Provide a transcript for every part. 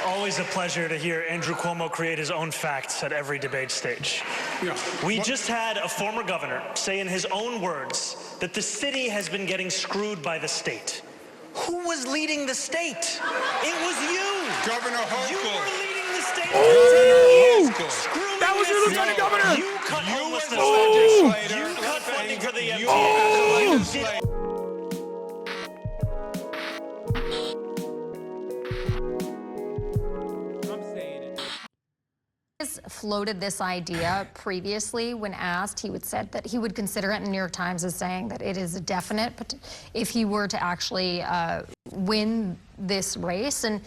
Always a pleasure to hear Andrew Cuomo create his own facts at every debate stage. Yeah. We just had a former governor say in his own words that the city has been getting screwed by the state. Who was leading the state? It was you. Governor Hochul. You were leading the state. That was your lieutenant governor. You cut homelessness legislator. You cut funding for the You MTA. Floated this idea previously when asked. He would said that he would consider it in the New York Times as saying that it is a definite, but if he were to actually win this race. And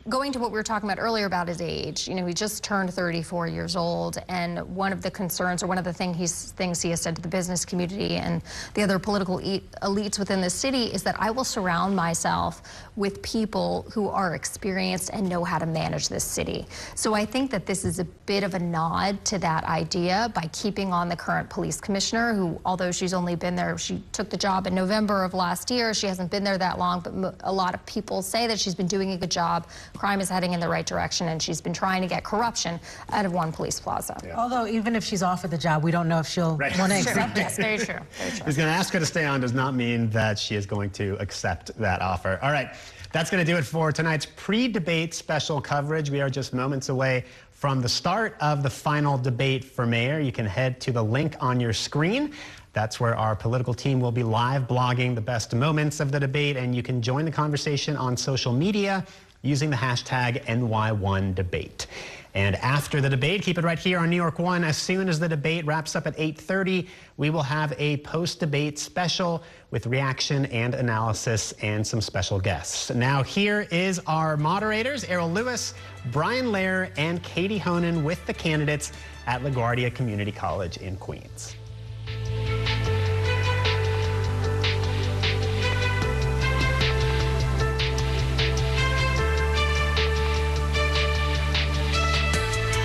going to what we were talking about earlier about his age, you know, he just turned 34 years old, and one of the concerns, or one of the things he has said to the business community and the other political elites within the city is that I will surround myself with people who are experienced and know how to manage this city. So I think that this is a bit of a nod to that idea by keeping on the current police commissioner, who, although she's only been there, she took the job in November of last year. She hasn't been there that long, but a lot of people say that she's been doing a good job. Crime is heading in the right direction, and she's been trying to get corruption out of One Police Plaza. Yeah. Although, even if she's offered the job, we don't know if she'll want to accept it. Yes, very true. Very true. Who's going to ask her to stay on does not mean that she is going to accept that offer. All right, that's going to do it for tonight's pre-debate special coverage. We are just moments away from the start of the final debate for mayor. You can head to the link on your screen. That's where our political team will be live blogging the best moments of the debate, and you can join the conversation on social media using the hashtag NY1Debate. And after the debate, keep it right here on New York One. As soon as the debate wraps up at 8:30, we will have a post-debate special with reaction and analysis and some special guests. Now here is our moderators, Errol Lewis, Brian Lehrer, and Katie Honan with the candidates at LaGuardia Community College in Queens.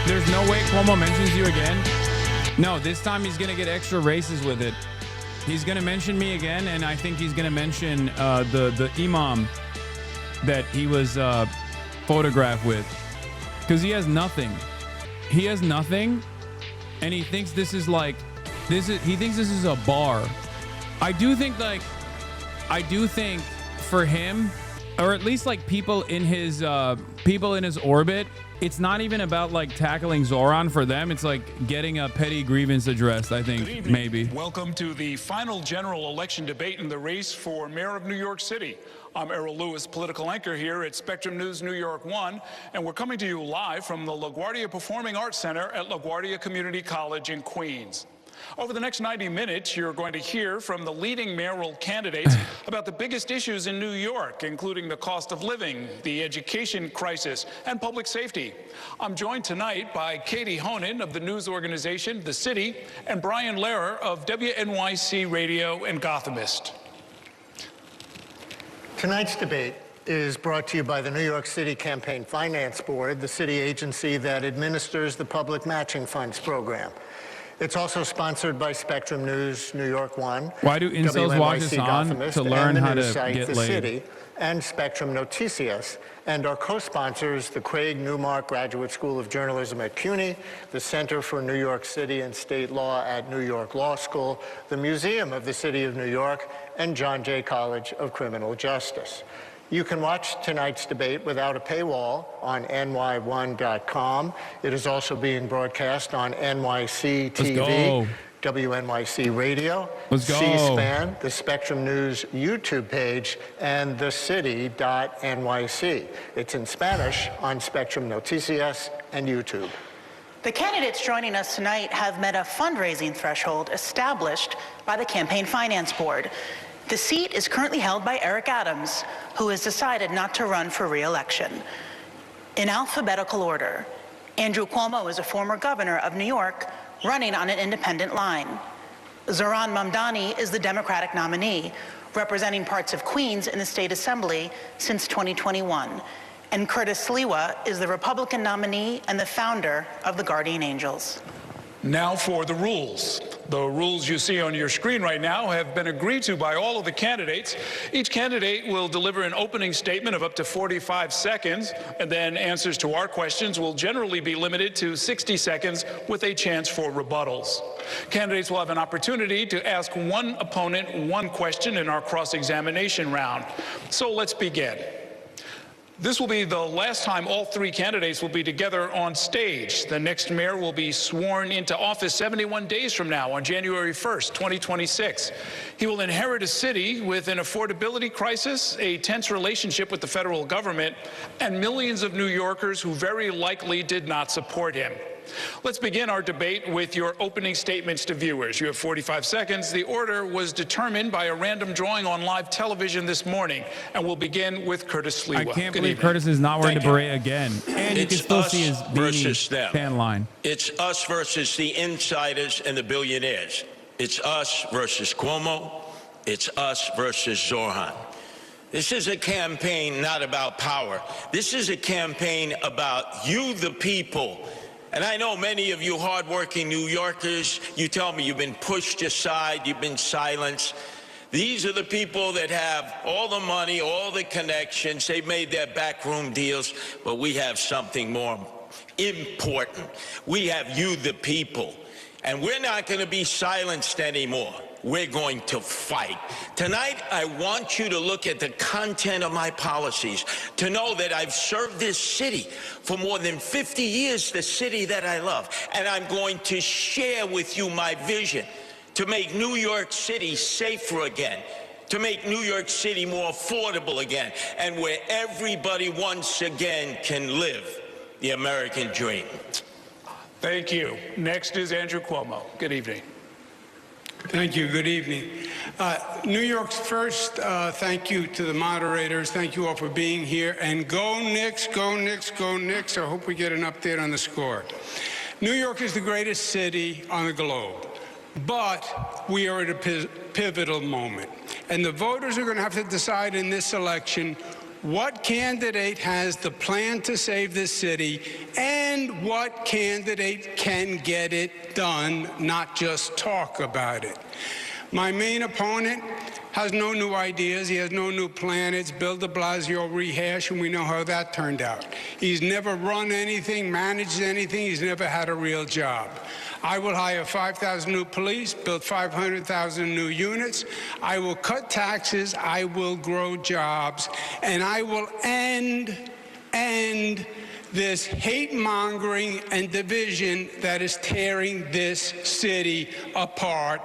There's no way Cuomo mentions you again? No, this time he's going to get extra races with it. He's going to mention me again, and I think he's going to mention the imam that he was photographed with. Because he has nothing. He has nothing, and he thinks this is like, he thinks this is a bar. I do think for him, or at least like people in his orbit, it's not even about like tackling Zohran for them. It's like getting a petty grievance addressed, I think, maybe. Welcome to the final general election debate in the race for mayor of New York City. I'm Errol Lewis, political anchor here at Spectrum News New York One, and we're coming to you live from the LaGuardia Performing Arts Center at LaGuardia Community College in Queens. Over the next 90 minutes, you're going to hear from the leading mayoral candidates about the biggest issues in New York, including the cost of living, the education crisis, and public safety. I'm joined tonight by Katie Honan of the news organization The City and Brian Lehrer of WNYC Radio and Gothamist. Tonight's debate is brought to you by the New York City Campaign Finance Board, the city agency that administers the Public Matching Funds program. It's also sponsored by Spectrum News, New York One, Why do incels watch us on to learn how to get The laid? City, and Spectrum Noticias, and our co-sponsors, the Craig Newmark Graduate School of Journalism at CUNY, the Center for New York City and State Law at New York Law School, the Museum of the City of New York, and John Jay College of Criminal Justice. You can watch tonight's debate without a paywall on ny1.com. It is also being broadcast on NYC TV, WNYC Radio, C-SPAN, the Spectrum News YouTube page, and thecity.nyc. It's in Spanish on Spectrum Noticias and YouTube. The candidates joining us tonight have met a fundraising threshold established by the Campaign Finance Board. The seat is currently held by Eric Adams, who has decided not to run for re-election. In alphabetical order, Andrew Cuomo is a former governor of New York running on an independent line. Zohran Mamdani is the Democratic nominee, representing parts of Queens in the State Assembly since 2021. And Curtis Sliwa is the Republican nominee and the founder of the Guardian Angels. Now for the rules. The rules you see on your screen right now have been agreed to by all of the candidates. Each candidate will deliver an opening statement of up to 45 seconds, and then answers to our questions will generally be limited to 60 seconds with a chance for rebuttals. Candidates will have an opportunity to ask one opponent one question in our cross-examination round. So let's begin. This will be the last time all three candidates will be together on stage. The next mayor will be sworn into office 71 days from now on January 1st, 2026. He will inherit a city with an affordability crisis, a tense relationship with the federal government, and millions of New Yorkers who very likely did not support him. Let's begin our debate with your opening statements to viewers. You have 45 seconds. The order was determined by a random drawing on live television this morning, and we'll begin with Curtis Sliwa. I can't believe Curtis is not wearing a beret again. And you can still see his beanie fan line. It's us versus the insiders and the billionaires. It's us versus Cuomo. It's us versus Zohran. This is a campaign not about power. This is a campaign about you, the people. And I know many of you hardworking New Yorkers, you tell me you've been pushed aside, you've been silenced. These are the people that have all the money, all the connections. They've made their backroom deals, but we have something more important. We have you, the people. And we're not going to be silenced anymore. We're going to fight. Tonight, I want you to look at the content of my policies, to know that I've served this city for more than 50 years, the city that I love. And I'm going to share with you my vision to make New York City safer again, to make New York City more affordable again, and where everybody once again can live the American dream. Thank you. Next is Andrew Cuomo. Good evening. Thank you. Good evening. New York's first thank you to the moderators. Thank you all for being here. And go Knicks, go Knicks, go Knicks. I hope we get an update on the score. New York is the greatest city on the globe. But we are at a pivotal moment. And the voters are going to have to decide in this election what candidate has the plan to save this city and what candidate can get it done, not just talk about it. My main opponent has no new ideas. He has no new plan. It's Bill de Blasio rehash, and we know how that turned out. He's never run anything, managed anything. He's never had a real job. I will hire 5,000 new police, build 500,000 new units. I will cut taxes. I will grow jobs. And I will end this hate-mongering and division that is tearing this city apart,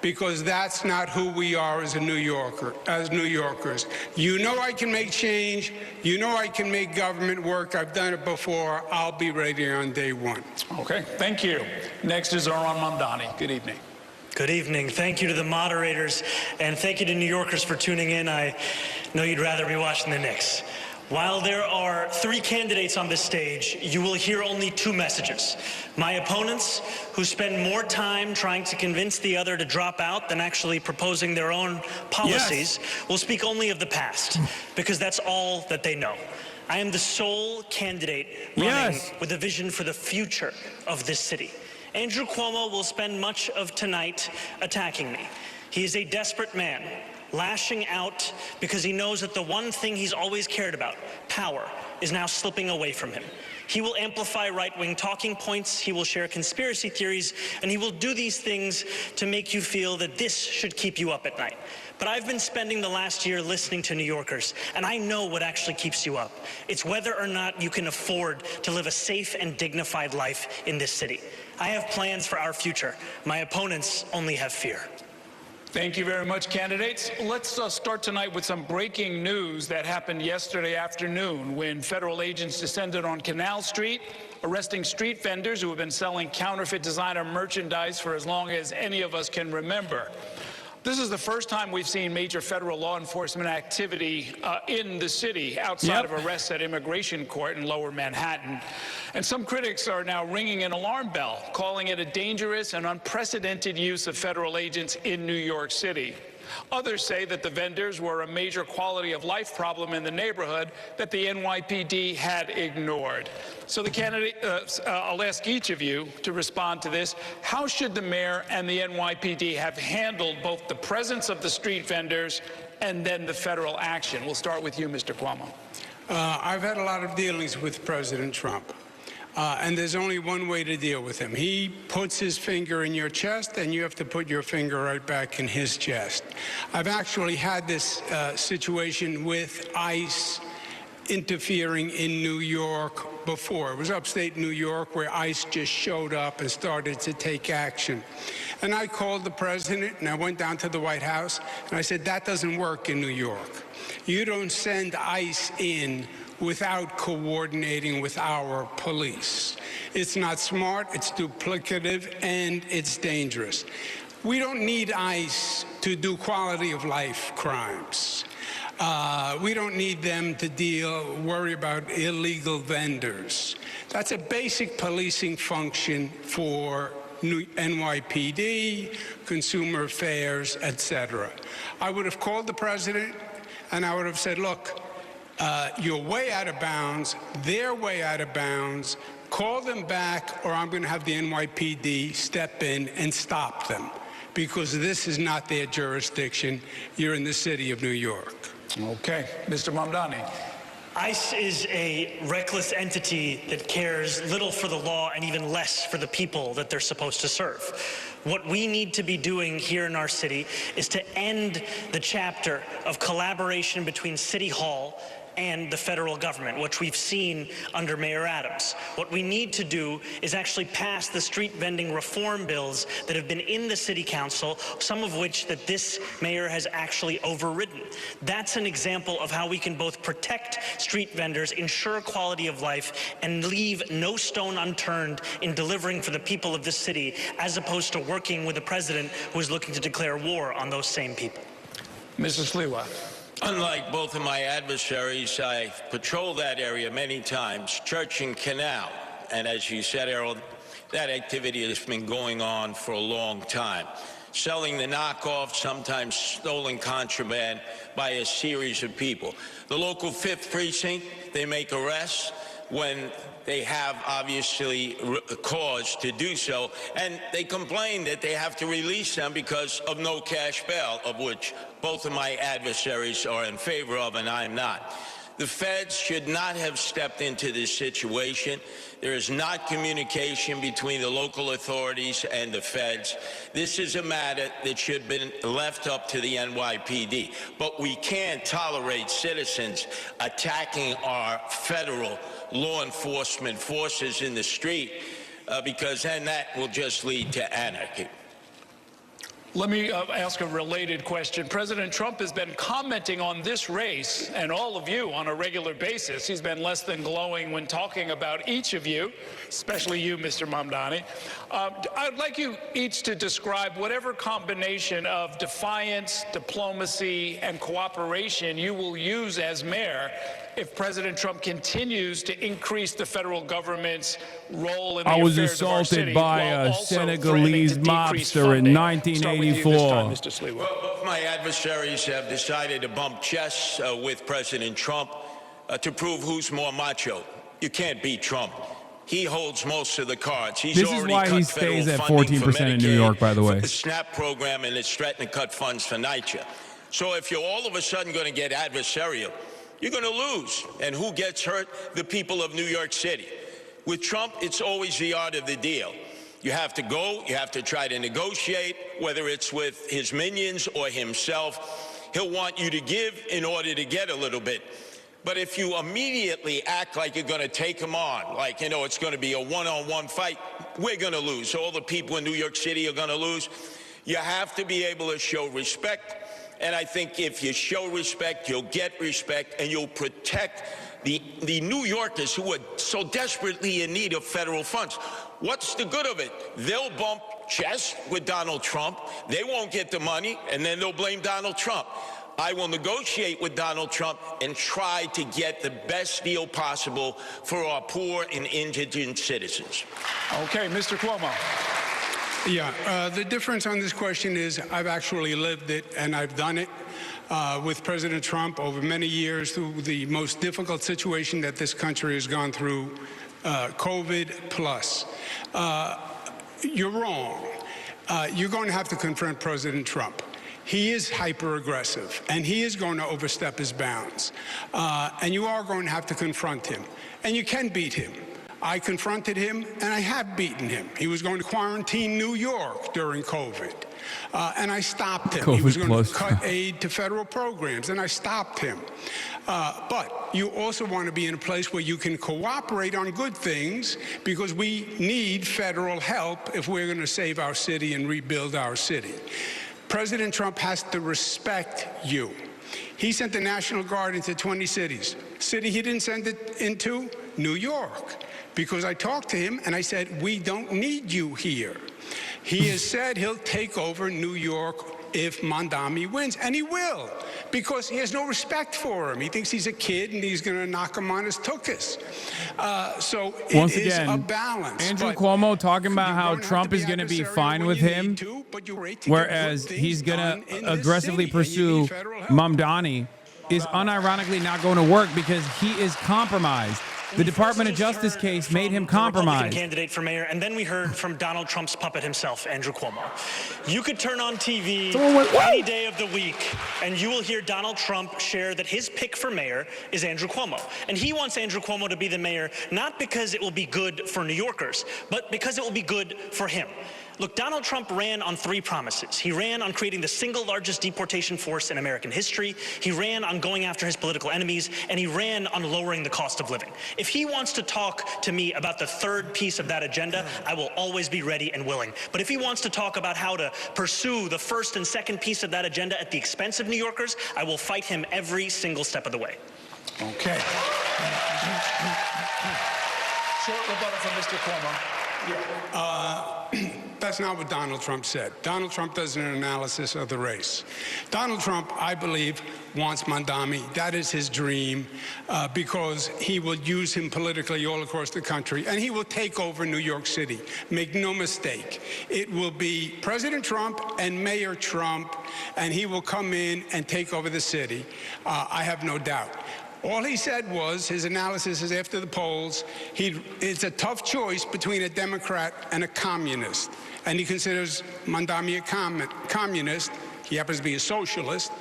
because that's not who we are as New Yorkers. You know I can make change. You know I can make government work. I've done it before. I'll be ready on day one. Okay, thank you. Next is Zohran Mamdani. Good evening. Good evening. Thank you to the moderators, and thank you to New Yorkers for tuning in. I know you'd rather be watching the Knicks. While there are three candidates on this stage, you will hear only two messages. My opponents, who spend more time trying to convince the other to drop out than actually proposing their own policies, will speak only of the past, because that's all that they know. I am the sole candidate running with a vision for the future of this city. Andrew Cuomo will spend much of tonight attacking me. He is a desperate man, lashing out because he knows that the one thing he's always cared about, power, is now slipping away from him. He will amplify right-wing talking points, he will share conspiracy theories, and he will do these things to make you feel that this should keep you up at night. But I've been spending the last year listening to New Yorkers, and I know what actually keeps you up. It's whether or not you can afford to live a safe and dignified life in this city. I have plans for our future. My opponents only have fear. Thank you very much, candidates. Let's start tonight with some breaking news that happened yesterday afternoon when federal agents descended on Canal Street, arresting street vendors who have been selling counterfeit designer merchandise for as long as any of us can remember. This is the first time we've seen major federal law enforcement activity in the city outside of arrests at Immigration Court in Lower Manhattan. And some critics are now ringing an alarm bell, calling it a dangerous and unprecedented use of federal agents in New York City. Others say that the vendors were a major quality of life problem in the neighborhood that the NYPD had ignored. So the candidate, I'll ask each of you to respond to this. How should the mayor and the NYPD have handled both the presence of the street vendors and then the federal action? We'll start with you, Mr. Cuomo. I've had a lot of dealings with President Trump. And there's only one way to deal with him. He puts his finger in your chest, and you have to put your finger right back in his chest. I've actually had this situation with ICE interfering in New York before. It was upstate New York where ICE just showed up and started to take action. And I called the president, and I went down to the White House, and I said, that doesn't work in New York. You don't send ICE in without coordinating with our police. It's not smart, it's duplicative, and it's dangerous. We don't need ICE to do quality of life crimes. We don't need them to worry about illegal vendors. That's a basic policing function for NYPD, Consumer Affairs, etc. I would have called the president, and I would have said, look, you're way out of bounds, they're way out of bounds, call them back, or I'm going to have the NYPD step in and stop them, because this is not their jurisdiction. You're in the city of New York. Okay. Mr. Mamdani. ICE is a reckless entity that cares little for the law and even less for the people that they're supposed to serve. What we need to be doing here in our city is to end the chapter of collaboration between City Hall and the federal government, which we've seen under Mayor Adams. What we need to do is actually pass the street vending reform bills that have been in the city council, some of which that this mayor has actually overridden. That's an example of how we can both protect street vendors, ensure quality of life, and leave no stone unturned in delivering for the people of this city, as opposed to working with a president who is looking to declare war on those same people. Mr. Sliwa. Unlike both of my adversaries, I patrolled that area many times, Church and Canal. And as you said, Errol, that activity has been going on for a long time. Selling the knockoff, sometimes stolen contraband by a series of people. The local 5th precinct, they make arrests when they have obviously cause to do so, and they complain that they have to release them because of no cash bail, of which both of my adversaries are in favor of and I'm not. The feds should not have stepped into this situation. There is not communication between the local authorities and the feds. This is a matter that should have been left up to the NYPD. But we can't tolerate citizens attacking our federal law enforcement forces in the street because then that will just lead to anarchy. Let me ask a related question. President Trump has been commenting on this race and all of you on a regular basis. He's been less than glowing when talking about each of you, especially you, Mr. Mamdani. I'd like you each to describe whatever combination of defiance, diplomacy, and cooperation you will use as mayor if President Trump continues to increase the federal government's role in the affairs of our city. I was assaulted by a Senegalese mobster in 1984. Mr. Sliwa. Well, both my adversaries have decided to bump chests with President Trump to prove who's more macho. You can't beat Trump. He holds most of the cards. He's this is why he stays at 14% in New York, by the way. The SNAP program, and it's threatening to cut funds for NYCHA. So if you're all of a sudden going to get adversarial, you're going to lose. And who gets hurt? The people of New York City. With Trump, it's always the art of the deal. You have to go, you have to try to negotiate, whether it's with his minions or himself. He'll want you to give in order to get a little bit. But if you immediately act like you're going to take him on, like, you know, it's going to be a one-on-one fight, we're going to lose. All the people in New York City are going to lose. You have to be able to show respect. And I think if you show respect, you'll get respect, and you'll protect the New Yorkers who are so desperately in need of federal funds. What's the good of it? They'll bump chests with Donald Trump. They won't get the money, and then they'll blame Donald Trump. I will negotiate with Donald Trump and try to get the best deal possible for our poor and indigent citizens. Okay, Mr. Cuomo. Yeah, the difference on this question is I've actually lived it, and I've done it with President Trump over many years through the most difficult situation that this country has gone through, COVID plus. You're wrong. You're going to have to confront President Trump. He is hyper-aggressive, and he is going to overstep his bounds. And you are going to have to confront him. And you can beat him. I confronted him, and I have beaten him. He was going to quarantine New York during COVID, and I stopped him. He was going to cut aid to federal programs, and I stopped him. But you also want to be in a place where you can cooperate on good things, because we need federal help if we're going to save our city and rebuild our city. President Trump has to respect you. He sent the National Guard into 20 cities. City he didn't send it into? New York. Because I talked to him and I said, we don't need you here. He has said he'll take over New York if Mamdani wins, and he will, because he has no respect for him. He thinks he's a kid and he's going to knock him on his tuchus. So Once it is again, a balance. Andrew Cuomo talking about how Trump is going to be fine with him, whereas he's going to aggressively pursue Mamdani, is unironically not going to work because he is compromised. The Department of Justice case made him compromised. Republican candidate for mayor, and then we heard from Donald Trump's puppet himself, Andrew Cuomo. You could turn on TV any day of the week, and you will hear Donald Trump share that his pick for mayor is Andrew Cuomo. And he wants Andrew Cuomo to be the mayor, not because it will be good for New Yorkers, but because it will be good for him. Look, Donald Trump ran on 3 promises. He ran on creating the single largest deportation force in American history. He ran on going after his political enemies, and he ran on lowering the cost of living. If he wants to talk to me about the 3rd piece of that agenda, I will always be ready and willing. But if he wants to talk about how to pursue the 1st and 2nd piece of that agenda at the expense of New Yorkers, I will fight him every single step of the way. Okay. Short rebuttal from Mr. Cuomo. That's not what Donald Trump said. Donald Trump does an analysis of the race. Donald Trump, I believe, wants Mamdani. That is his dream, because he will use him politically all across the country, and he will take over New York City. Make no mistake. It will be President Trump and Mayor Trump, and he will come in and take over the city. I have no doubt. All he said was, his analysis is after the polls, it's a tough choice between a Democrat and a communist. And he considers Mamdani a communist. He happens to be a socialist.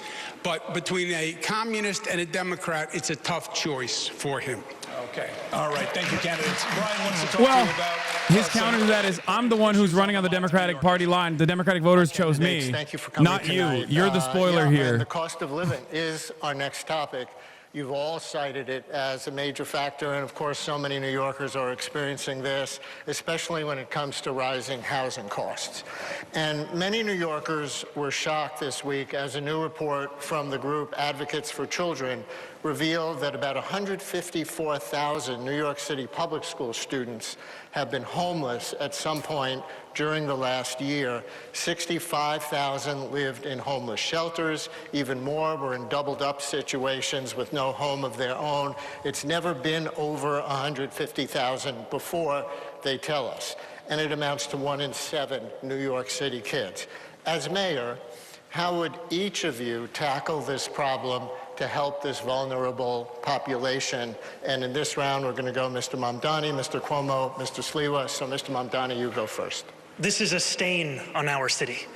But between a communist and a Democrat, it's a tough choice for him. Okay. All right. Thank you, candidates. Brian wants to talk to you about... His counter to that is, I'm the one who's running on the Democratic Party line. The Democratic voters chose me, Thank you for coming not tonight. you. You're the spoiler here. The cost of living is our next topic. You've all cited it as a major factor, and of course so many New Yorkers are experiencing this, especially when it comes to rising housing costs. And many New Yorkers were shocked this week as a new report from the group Advocates for Children revealed that about 154,000 New York City public school students have been homeless at some point during the last year. 65,000 lived in homeless shelters. Even more were in doubled-up situations with no home of their own. It's never been over 150,000 before, they tell us. And it amounts to 1 in 7 New York City kids. As mayor, how would each of you tackle this problem to help this vulnerable population? And in this round, we're going to go Mr. Mamdani, Mr. Quomo, Mr. Sliwa. So, Mr. Mamdani, you go first. This is a stain on our city.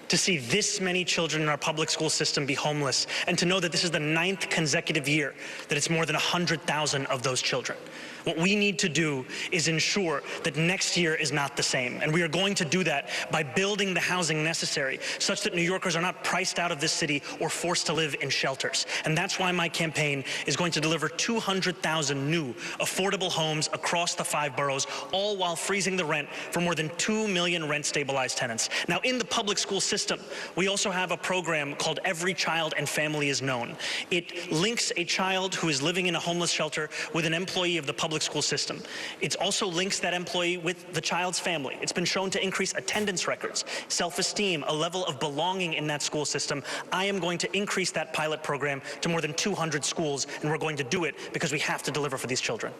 To see this many children in our public school system be homeless, and to know that this is the 9th consecutive year that it's more than 100,000 of those children. What we need to do is ensure that next year is not the same. And we are going to do that by building the housing necessary such that New Yorkers are not priced out of this city or forced to live in shelters. And that's why my campaign is going to deliver 200,000 new affordable homes across the 5 boroughs, all while freezing the rent for more than 2 million rent-stabilized tenants. Now, in the public school system, we also have a program called Every Child and Family is Known. It links a child who is living in a homeless shelter with an employee of the public school system. It also links that employee with the child's family. It's been shown to increase attendance records, self-esteem, a level of belonging in that school system. I am going to increase that pilot program to more than 200 schools, and we're going to do it because we have to deliver for these children.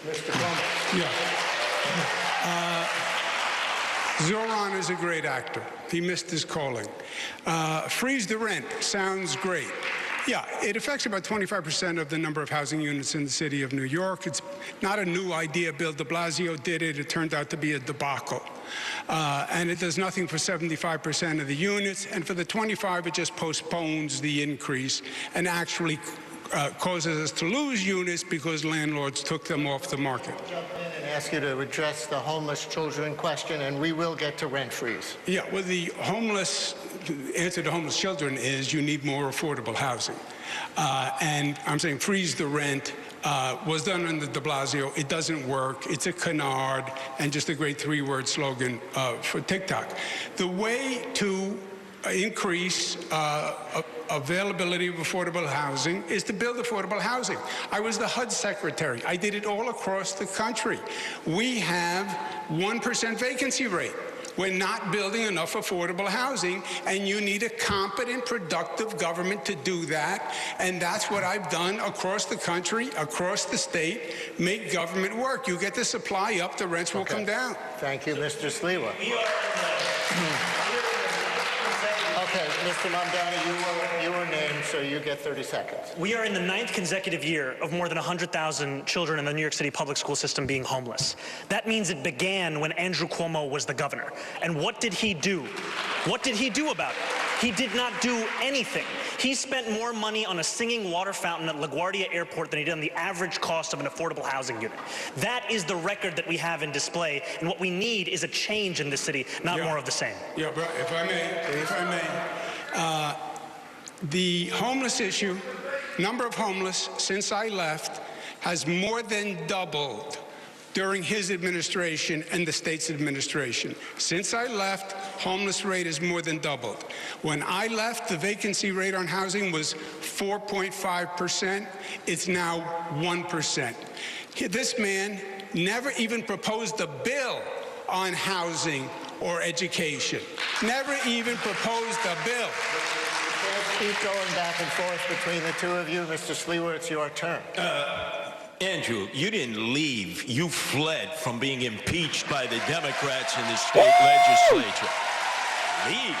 Mr. Cuomo. Yeah. Zohran is a great actor. He missed his calling. Freeze the rent sounds great. Yeah, it affects about 25% of the number of housing units in the city of New York. It's not a new idea. Bill de Blasio did it. It turned out to be a debacle. And it does nothing for 75% of the units. And for the 25, it just postpones the increase and actually causes us to lose units because landlords took them off the market. Jump in and ask you to address the homeless children question, and we will get to rent freeze. Yeah, well, the answer to homeless children is you need more affordable housing. And I'm saying freeze the rent was done under de Blasio. It doesn't work. It's a canard and just a great three-word slogan for TikTok. The way to increase availability of affordable housing is to build affordable housing. I was the HUD secretary. I did it all across the country. We have 1% vacancy rate. We're not building enough affordable housing, and you need a competent, productive government to do that. And that's what I've done across the country, across the state. Make government work. You get the supply up, the rents will come down. Thank you, Mr. Sliwa. Okay, Mr. Mamdani, you were named, so you get 30 seconds. We are in the 9th consecutive year of more than 100,000 children in the New York City public school system being homeless. That means it began when Andrew Cuomo was the governor. And what did he do? What did he do about it? He did not do anything. He spent more money on a singing water fountain at LaGuardia Airport than he did on the average cost of an affordable housing unit. That is the record that we have in display, and what we need is a change in this city, not more of the same. Yeah, but if I may, the homeless issue, number of homeless since I left, has more than doubled during his administration and the state's administration. Since I left, homeless rate has more than doubled. When I left, the vacancy rate on housing was 4.5%. It's now 1%. This man never even proposed a bill on housing or education. Never even proposed a bill. Let's keep going back and forth between the two of you. Mr. Sliwa, it's your turn. Andrew, you didn't leave. You fled from being impeached by the Democrats in the state legislature. Leave.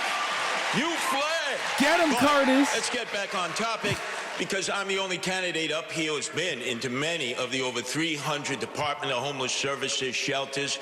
You fled. Get him, Curtis. Let's get back on topic, because I'm the only candidate up here who's been into many of the over 300 Department of Homeless Services shelters,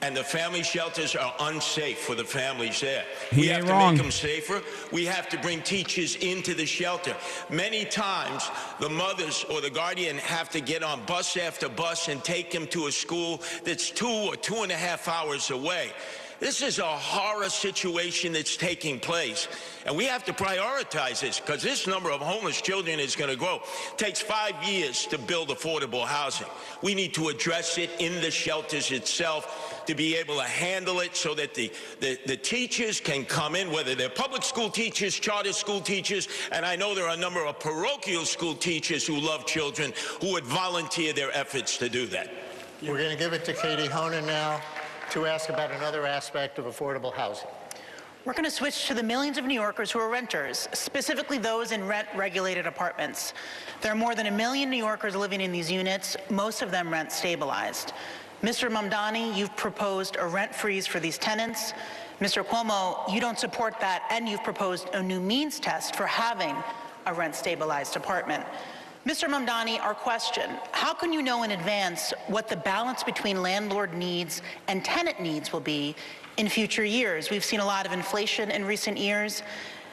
and the family shelters are unsafe for the families there. We have to make them safer. We have to bring teachers into the shelter. Many times, the mothers or the guardian have to get on bus after bus and take them to a school that's 2 or 2.5 hours away. This is a horror situation that's taking place, and we have to prioritize this, because this number of homeless children is going to grow. It takes 5 years to build affordable housing. We need to address it in the shelters itself to be able to handle it so that the teachers can come in, whether they're public school teachers, charter school teachers, and I know there are a number of parochial school teachers who love children who would volunteer their efforts to do that. We're going to give it to Katie Honan now to ask about another aspect of affordable housing. We're going to switch to the millions of New Yorkers who are renters, specifically those in rent-regulated apartments. There are more than 1 million New Yorkers living in these units, most of them rent-stabilized. Mr. Mamdani, you've proposed a rent freeze for these tenants. Mr. Cuomo, you don't support that, and you've proposed a new means test for having a rent-stabilized apartment. Mr. Mamdani, our question, how can you know in advance what the balance between landlord needs and tenant needs will be in future years? We've seen a lot of inflation in recent years.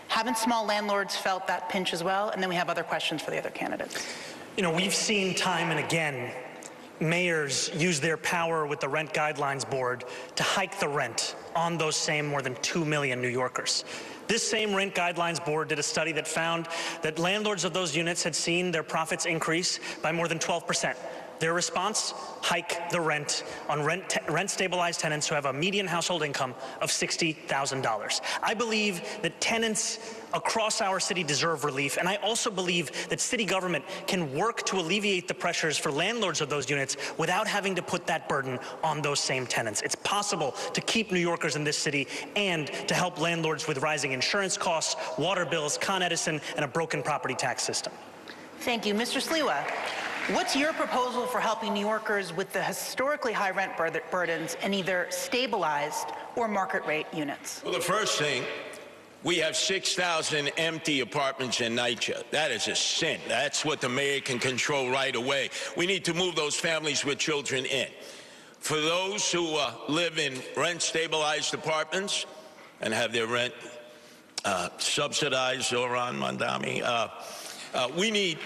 Haven't small landlords felt that pinch as well? And then we have other questions for the other candidates. You know, we've seen time and again mayors use their power with the Rent Guidelines Board to hike the rent on those same more than 2 million New Yorkers. This same Rent Guidelines Board did a study that found that landlords of those units had seen their profits increase by more than 12%. Their response, hike the rent on rent-stabilized tenants who have a median household income of $60,000. I believe that tenants across our city deserve relief, and I also believe that city government can work to alleviate the pressures for landlords of those units without having to put that burden on those same tenants. It's possible to keep New Yorkers in this city and to help landlords with rising insurance costs, water bills, Con Edison, and a broken property tax system. Thank you. Mr. Sliwa. What's your proposal for helping New Yorkers with the historically high rent burdens in either stabilized or market rate units? Well, the first thing, we have 6,000 empty apartments in NYC. That is a sin. That's what the mayor can control right away. We need to move those families with children in. For those who live in rent-stabilized apartments and have their rent subsidized, Zohran, Mamdani, we need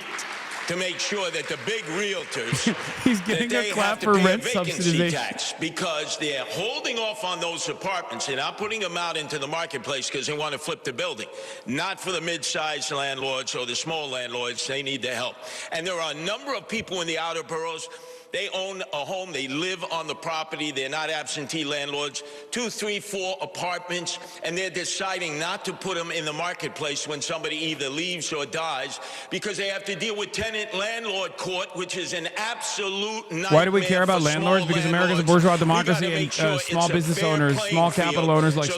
to make sure that the big realtors He's getting a clap for rent subsidization tax, because they're holding off on those apartments. They're not putting them out into the marketplace because they want to flip the building. Not for the mid-sized landlords or the small landlords. They need the help. And there are a number of people in the outer boroughs. They own a home, they live on the property, they're not absentee landlords, 2, 3, 4 apartments, and they're deciding not to put them in the marketplace when somebody either leaves or dies, because they have to deal with tenant-landlord court, which is an absolute nightmare. Why do we care about landlords? Because America's a bourgeois democracy, and small business owners, small capital owners like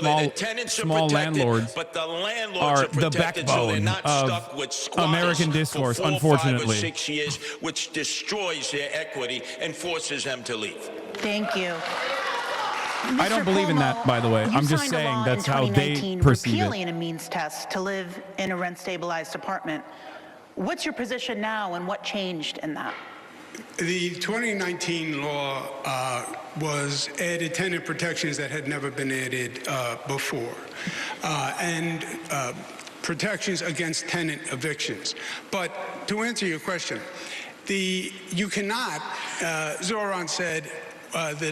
small landlords but the landlords are the backbone of American discourse, unfortunately. 5 or 6 years, which destroys their equity and forces them to leave. Thank you. I don't believe in that, by the way. I'm just saying that's how they perceive it. Repealing a means test to live in a rent-stabilized apartment. What's your position now, and what changed in that? The 2019 law was added tenant protections that had never been added before, and protections against tenant evictions. But to answer your question, you cannot, Zohran said, the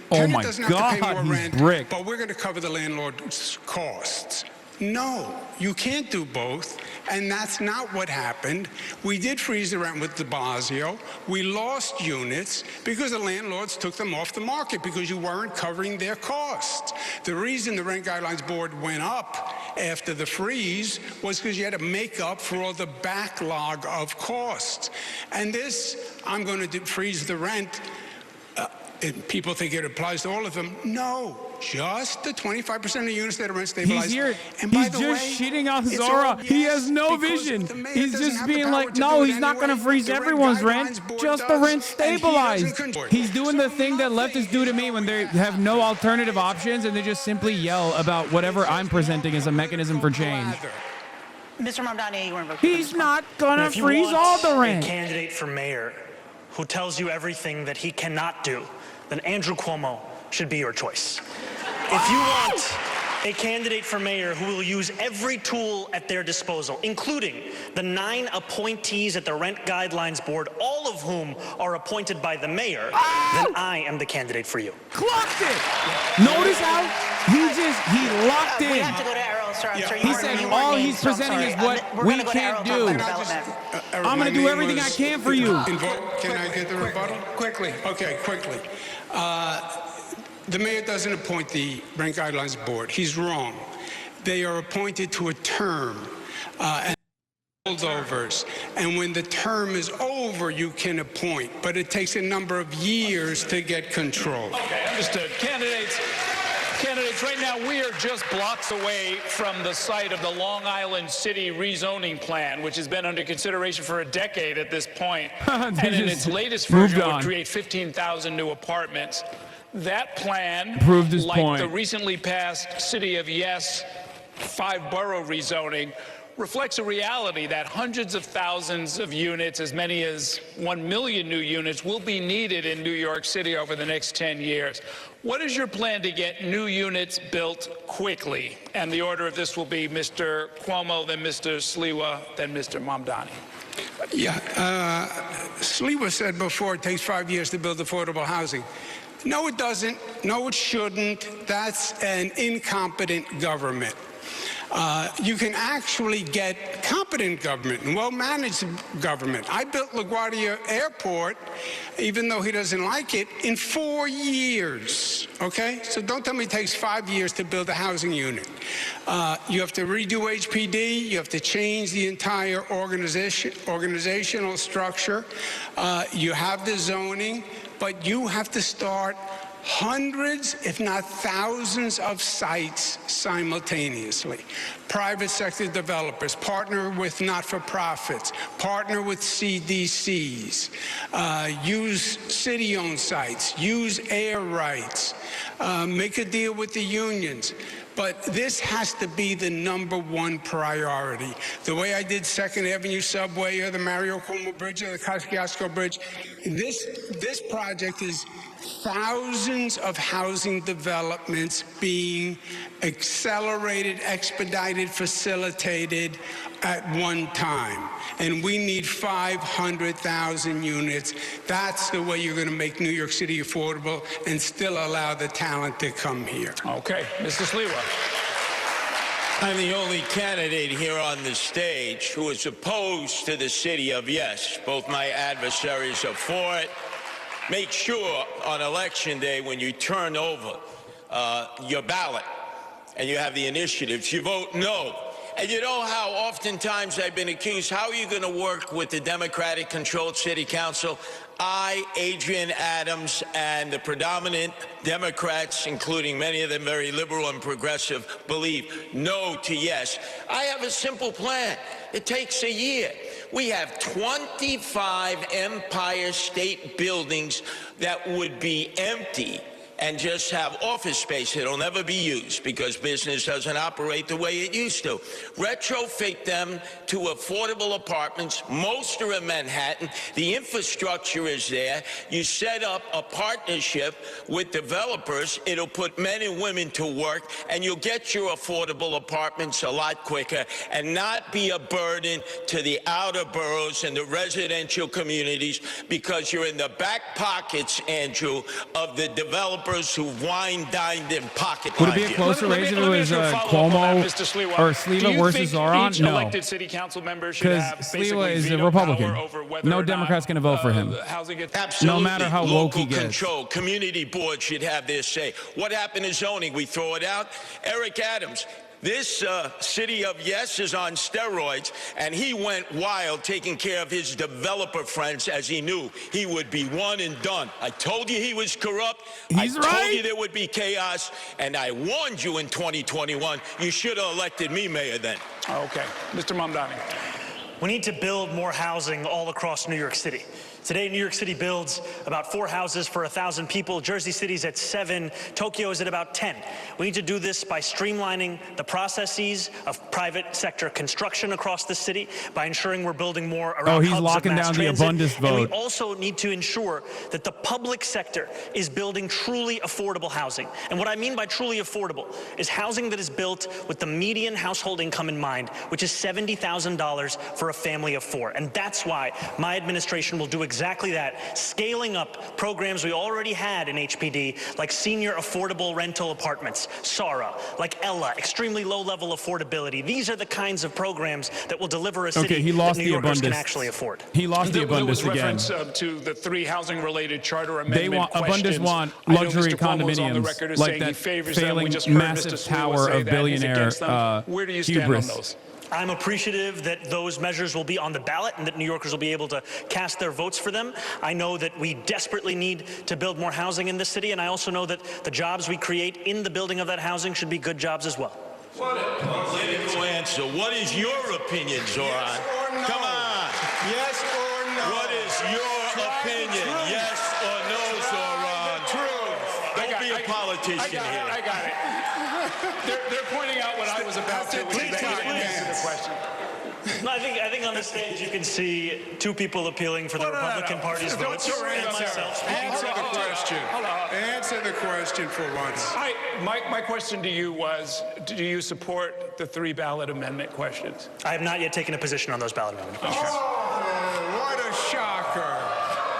tenant doesn't have to pay more rent, but we're going to cover the landlord's costs. No, you can't do both, and that's not what happened. We did freeze the rent with de Blasio. We lost units because the landlords took them off the market because you weren't covering their costs. The reason the Rent Guidelines Board went up after the freeze was because you had to make up for all the backlog of costs. And this, I'm going to freeze the rent. People think it applies to all of them. No, just the 25% of units that are rent stabilized. He's here. And by he's the just way, shitting on Zora. He has no vision. He's just being like, no, he's not going to freeze everyone's rent, just the rent stabilized. He's doing the thing that leftists do to me when they have no alternative options and they just simply yell about whatever I'm presenting as a mechanism for change. Mr. Mamdani, you weren't He's not going to freeze all the rent. A candidate for mayor who tells you everything that he cannot do, then Andrew Cuomo should be your choice. If you want a candidate for mayor who will use every tool at their disposal, including the 9 appointees at the Rent Guidelines Board, all of whom are appointed by the mayor, then I am the candidate for you. Clocked it! Notice how he locked in. We have to go to Errol, sir. I'm sorry. He said all he's presenting is what we can't do. I'm going to do everything I can for you. Can I get the rebuttal? Quickly. Okay, quickly. The mayor doesn't appoint the Rent Guidelines Board. He's wrong. They are appointed to a term and holdovers. And when the term is over, you can appoint. But it takes a number of years to get control. Okay, understood. Candidates, right now we are just blocks away from the site of the Long Island City rezoning plan, which has been under consideration for a decade at this point. And in its latest version, it would create 15,000 new apartments. That plan, proved his like point. The recently passed City of Yes 5-borough rezoning, reflects a reality that hundreds of thousands of units, as many as 1 million new units, will be needed in New York City over the next 10 years. What is your plan to get new units built quickly? And the order of this will be Mr. Cuomo, then Mr. Sliwa, then Mr. Mamdani. Yeah, Sliwa said before it takes 5 years to build affordable housing. No, it doesn't. No, it shouldn't. That's an incompetent government. You can actually get competent government and well-managed government. I built LaGuardia Airport, even though he doesn't like it, in 4 years, okay? So don't tell me it takes 5 years to build a housing unit. You have to redo HPD. You have to change the entire organizational structure. You have the zoning, but you have to start hundreds, if not thousands, of sites simultaneously. Private sector developers partner with not-for-profits, partner with CDCs, use city-owned sites, use air rights, make a deal with the unions. But this has to be the #1 priority. The way I did 2nd Avenue Subway or the Mario Cuomo Bridge or the Kosciuszko Bridge, this project is thousands of housing developments being accelerated, expedited, facilitated at one time. And we need 500,000 units. That's the way you're going to make New York City affordable and still allow the talent to come here. Okay, Mr. Sliwa. I'm the only candidate here on the stage who is opposed to the city of yes. Both my adversaries are for it. Make sure on Election Day, when you turn over your ballot and you have the initiatives, you vote no. And you know how oftentimes I've been accused, how are you going to work with the Democratic-controlled city council? I, Adrian Adams, and the predominant Democrats, including many of them very liberal and progressive, believe no to yes. I have a simple plan. It takes a year. We have 25 Empire State buildings that would be empty and just have office space. It'll never be used because business doesn't operate the way it used to. Retrofit them to affordable apartments. Most are in Manhattan. The infrastructure is there. You set up a partnership with developers. It'll put men and women to work, and you'll get your affordable apartments a lot quicker and not be a burden to the outer boroughs and the residential communities because you're in the back pockets, Andrew, of the developers who wine-dined and pocket-lined. Would it be a closer race if it was Cuomo or Sliwa versus Zohran? Each elected city council member should have Sliwa is a Republican. No Democrat's going to vote for him. Absolutely. No matter how woke he gets. Control. Community boards should have their say. What happened to zoning? We throw it out. Eric Adams. This city of yes is on steroids, and he went wild taking care of his developer friends as he knew he would be one and done. I told you he was corrupt. I told you there would be chaos, and I warned you in 2021. You should have elected me mayor then. Okay. Mr. Mamdani. We need to build more housing all across New York City. Today, New York City builds about 4 houses for 1,000 people. Jersey City's at 7. Tokyo is at about 10. We need to do this by streamlining the processes of private sector construction across the city, by ensuring we're building more around he's locking down the abundance vote. And we also need to ensure that the public sector is building truly affordable housing. And what I mean by truly affordable is housing that is built with the median household income in mind, which is $70,000 for a family of 4. And that's why my administration will do exactly that, scaling up programs we already had in HPD, like senior affordable rental apartments, SARA, like Ella, extremely low-level affordability. These are the kinds of programs that will deliver a city that New Yorkers can actually afford. He lost the abundance again. Reference to the 3 housing-related charter amendment abundance want luxury condominiums, like that failing massive tower of billionaire Where do you stand on those? I'm appreciative that those measures will be on the ballot and that New Yorkers will be able to cast their votes for them. I know that we desperately need to build more housing in this city, and I also know that the jobs we create in the building of that housing should be good jobs as well. What a political answer. What is your opinion, Zohran? Yes or no? Come on. Yes or no? What is your opinion? Yes or no, Zohran? Truth. Don't be a politician here. I got it. They're pointing out what I was about to answer the question. No, I think on the stage you can see 2 people appealing for the Republican Party's votes. Answer the question. Answer the question for once. My question to you was, do you support the 3 ballot amendment questions? I have not yet taken a position on those ballot amendment questions. Oh, what a shocker.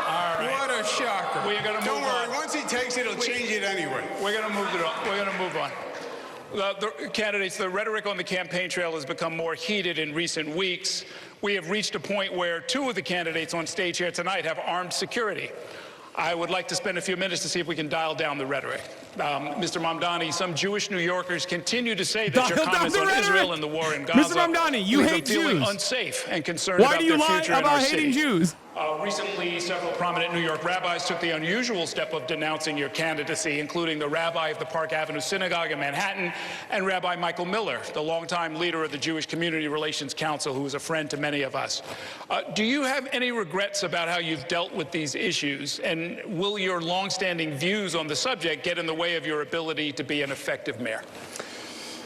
All right. What a shocker. We're gonna move Don't worry, on. once he takes it, he'll change it anyway. We're going to move it on. We're going to move on. The candidates, the rhetoric on the campaign trail has become more heated in recent weeks. We have reached a point where 2 of the candidates on stage here tonight have armed security. I would like to spend a few minutes to see if we can dial down the rhetoric. Mr. Mamdani, some Jewish New Yorkers continue to say that your Dial down comments the on rhetoric. Israel and the war in Gaza Mr. Mamdani, you leave hate them feeling Jews. unsafe and concerned Why about do you their lie future in about our hating city. Jews? Recently, several prominent New York rabbis took the unusual step of denouncing your candidacy, including the rabbi of the Park Avenue Synagogue in Manhattan and Rabbi Michael Miller, the longtime leader of the Jewish Community Relations Council, who is a friend to many of us. Do you have any regrets about how you've dealt with these issues, and will your longstanding views on the subject get in the way of your ability to be an effective mayor?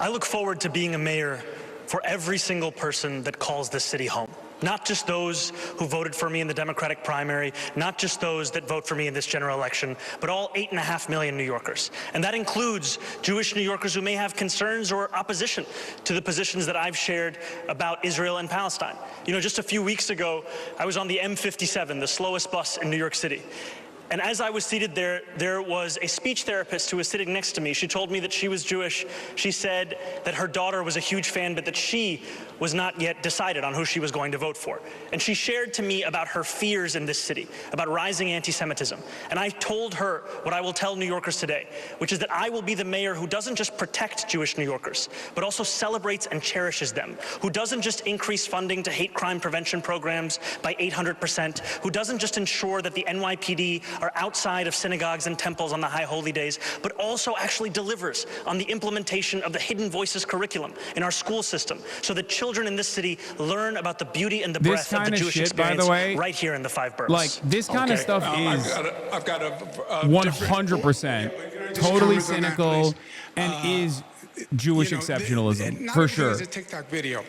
I look forward to being a mayor for every single person that calls this city home. Not just those who voted for me in the Democratic primary, not just those that vote for me in this general election, but all 8.5 million New Yorkers. And that includes Jewish New Yorkers who may have concerns or opposition to the positions that I've shared about Israel and Palestine. You know, just a few weeks ago, I was on the M57, the slowest bus in New York City. And as I was seated there, there was a speech therapist who was sitting next to me. She told me that she was Jewish. She said that her daughter was a huge fan, but that she was not yet decided on who she was going to vote for. And she shared to me about her fears in this city, about rising anti-Semitism. And I told her what I will tell New Yorkers today, which is that I will be the mayor who doesn't just protect Jewish New Yorkers, but also celebrates and cherishes them, who doesn't just increase funding to hate crime prevention programs by 800%, who doesn't just ensure that the NYPD are outside of synagogues and temples on the high holy days, but also actually delivers on the implementation of the Hidden Voices curriculum in our school system, so that children in this city learn about the beauty and the breadth of the Jewish experience, by the way, right here in the five boroughs. Like, this kind of stuff is I've got a 100% totally cynical and is Jewish exceptionalism, for sure. There's a TikTok video.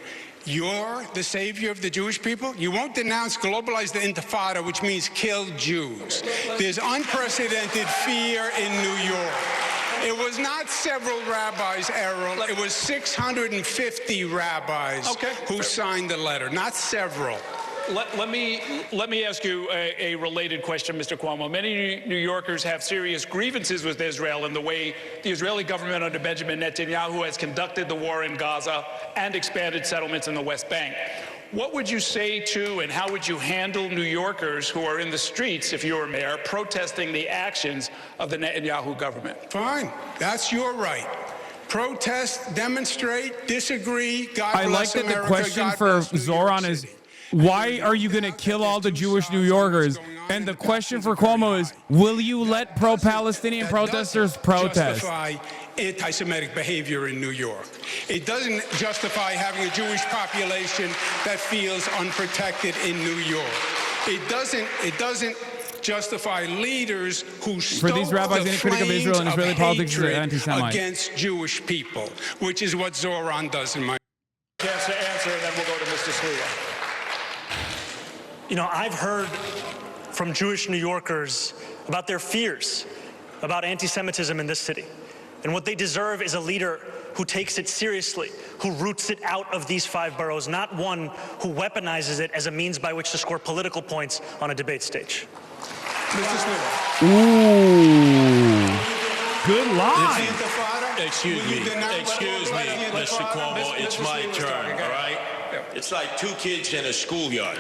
You're the savior of the Jewish people? You won't denounce globalize the intifada, which means kill Jews. There's unprecedented fear in New York. It was not several rabbis, Errol. It was 650 rabbis who signed the letter, not several. Let me ask you a related question, Mr. Cuomo. Many New Yorkers have serious grievances with Israel and the way the Israeli government under Benjamin Netanyahu has conducted the war in Gaza and expanded settlements in the West Bank. What would you say to and how would you handle New Yorkers who are in the streets, if you were mayor, protesting the actions of the Netanyahu government? Fine. That's your right. Protest, demonstrate, disagree. God I like bless that America. the question God for bless New York Zohran is, City. why are you going to kill all the Jewish New Yorkers? And the question for Quomo is, will you let pro-Palestinian protesters protest? Justify anti-Semitic behavior in New York. It doesn't justify having a Jewish population that feels unprotected in New York. It doesn't justify leaders who For these rabbis, any critic of Israel and Israeli politics is anti-Semite. Against Jewish people, which is what Zohran does in my Chance to answer, and then we'll go to Mr. Sliwa. You know, I've heard from Jewish New Yorkers about their fears about anti-Semitism in this city. And what they deserve is a leader who takes it seriously, who roots it out of these five boroughs, not one who weaponizes it as a means by which to score political points on a debate stage. Mr. Sliwa. Ooh. Good line. Excuse me, Mr. Cuomo, it's my turn, all right? It's like two kids in a schoolyard.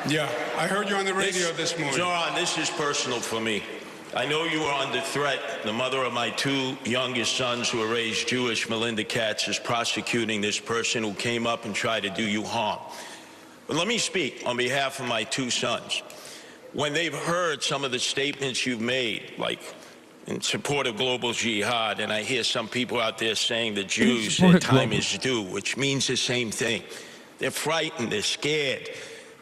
Yeah, I heard you on the radio this morning. Zohran, this is personal for me. I know you are under threat. The mother of my two youngest sons who are raised Jewish, Melinda Katz, is prosecuting this person who came up and tried to do you harm. But let me speak on behalf of my two sons. When they've heard some of the statements you've made, like in support of global jihad, and I hear some people out there saying that Jews, their time is due, which means the same thing. They're frightened, they're scared.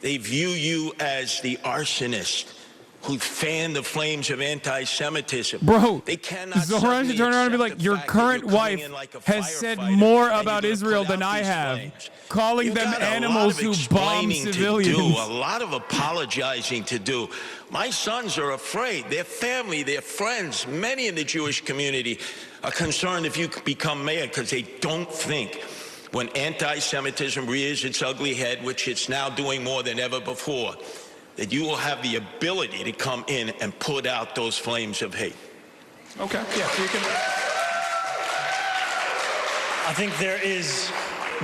They view you as the arsonist who fanned the flames of anti-Semitism. Bro, they cannot Zohran should turn around and be like, your current wife has said more about Israel than I have, calling them animals who bomb civilians. A lot of apologizing to do. My sons are afraid. Their family, their friends, many in the Jewish community are concerned if you become mayor because they don't think when anti-Semitism rears its ugly head, which it's now doing more than ever before, that you will have the ability to come in and put out those flames of hate. Okay, yeah, you can. I think there is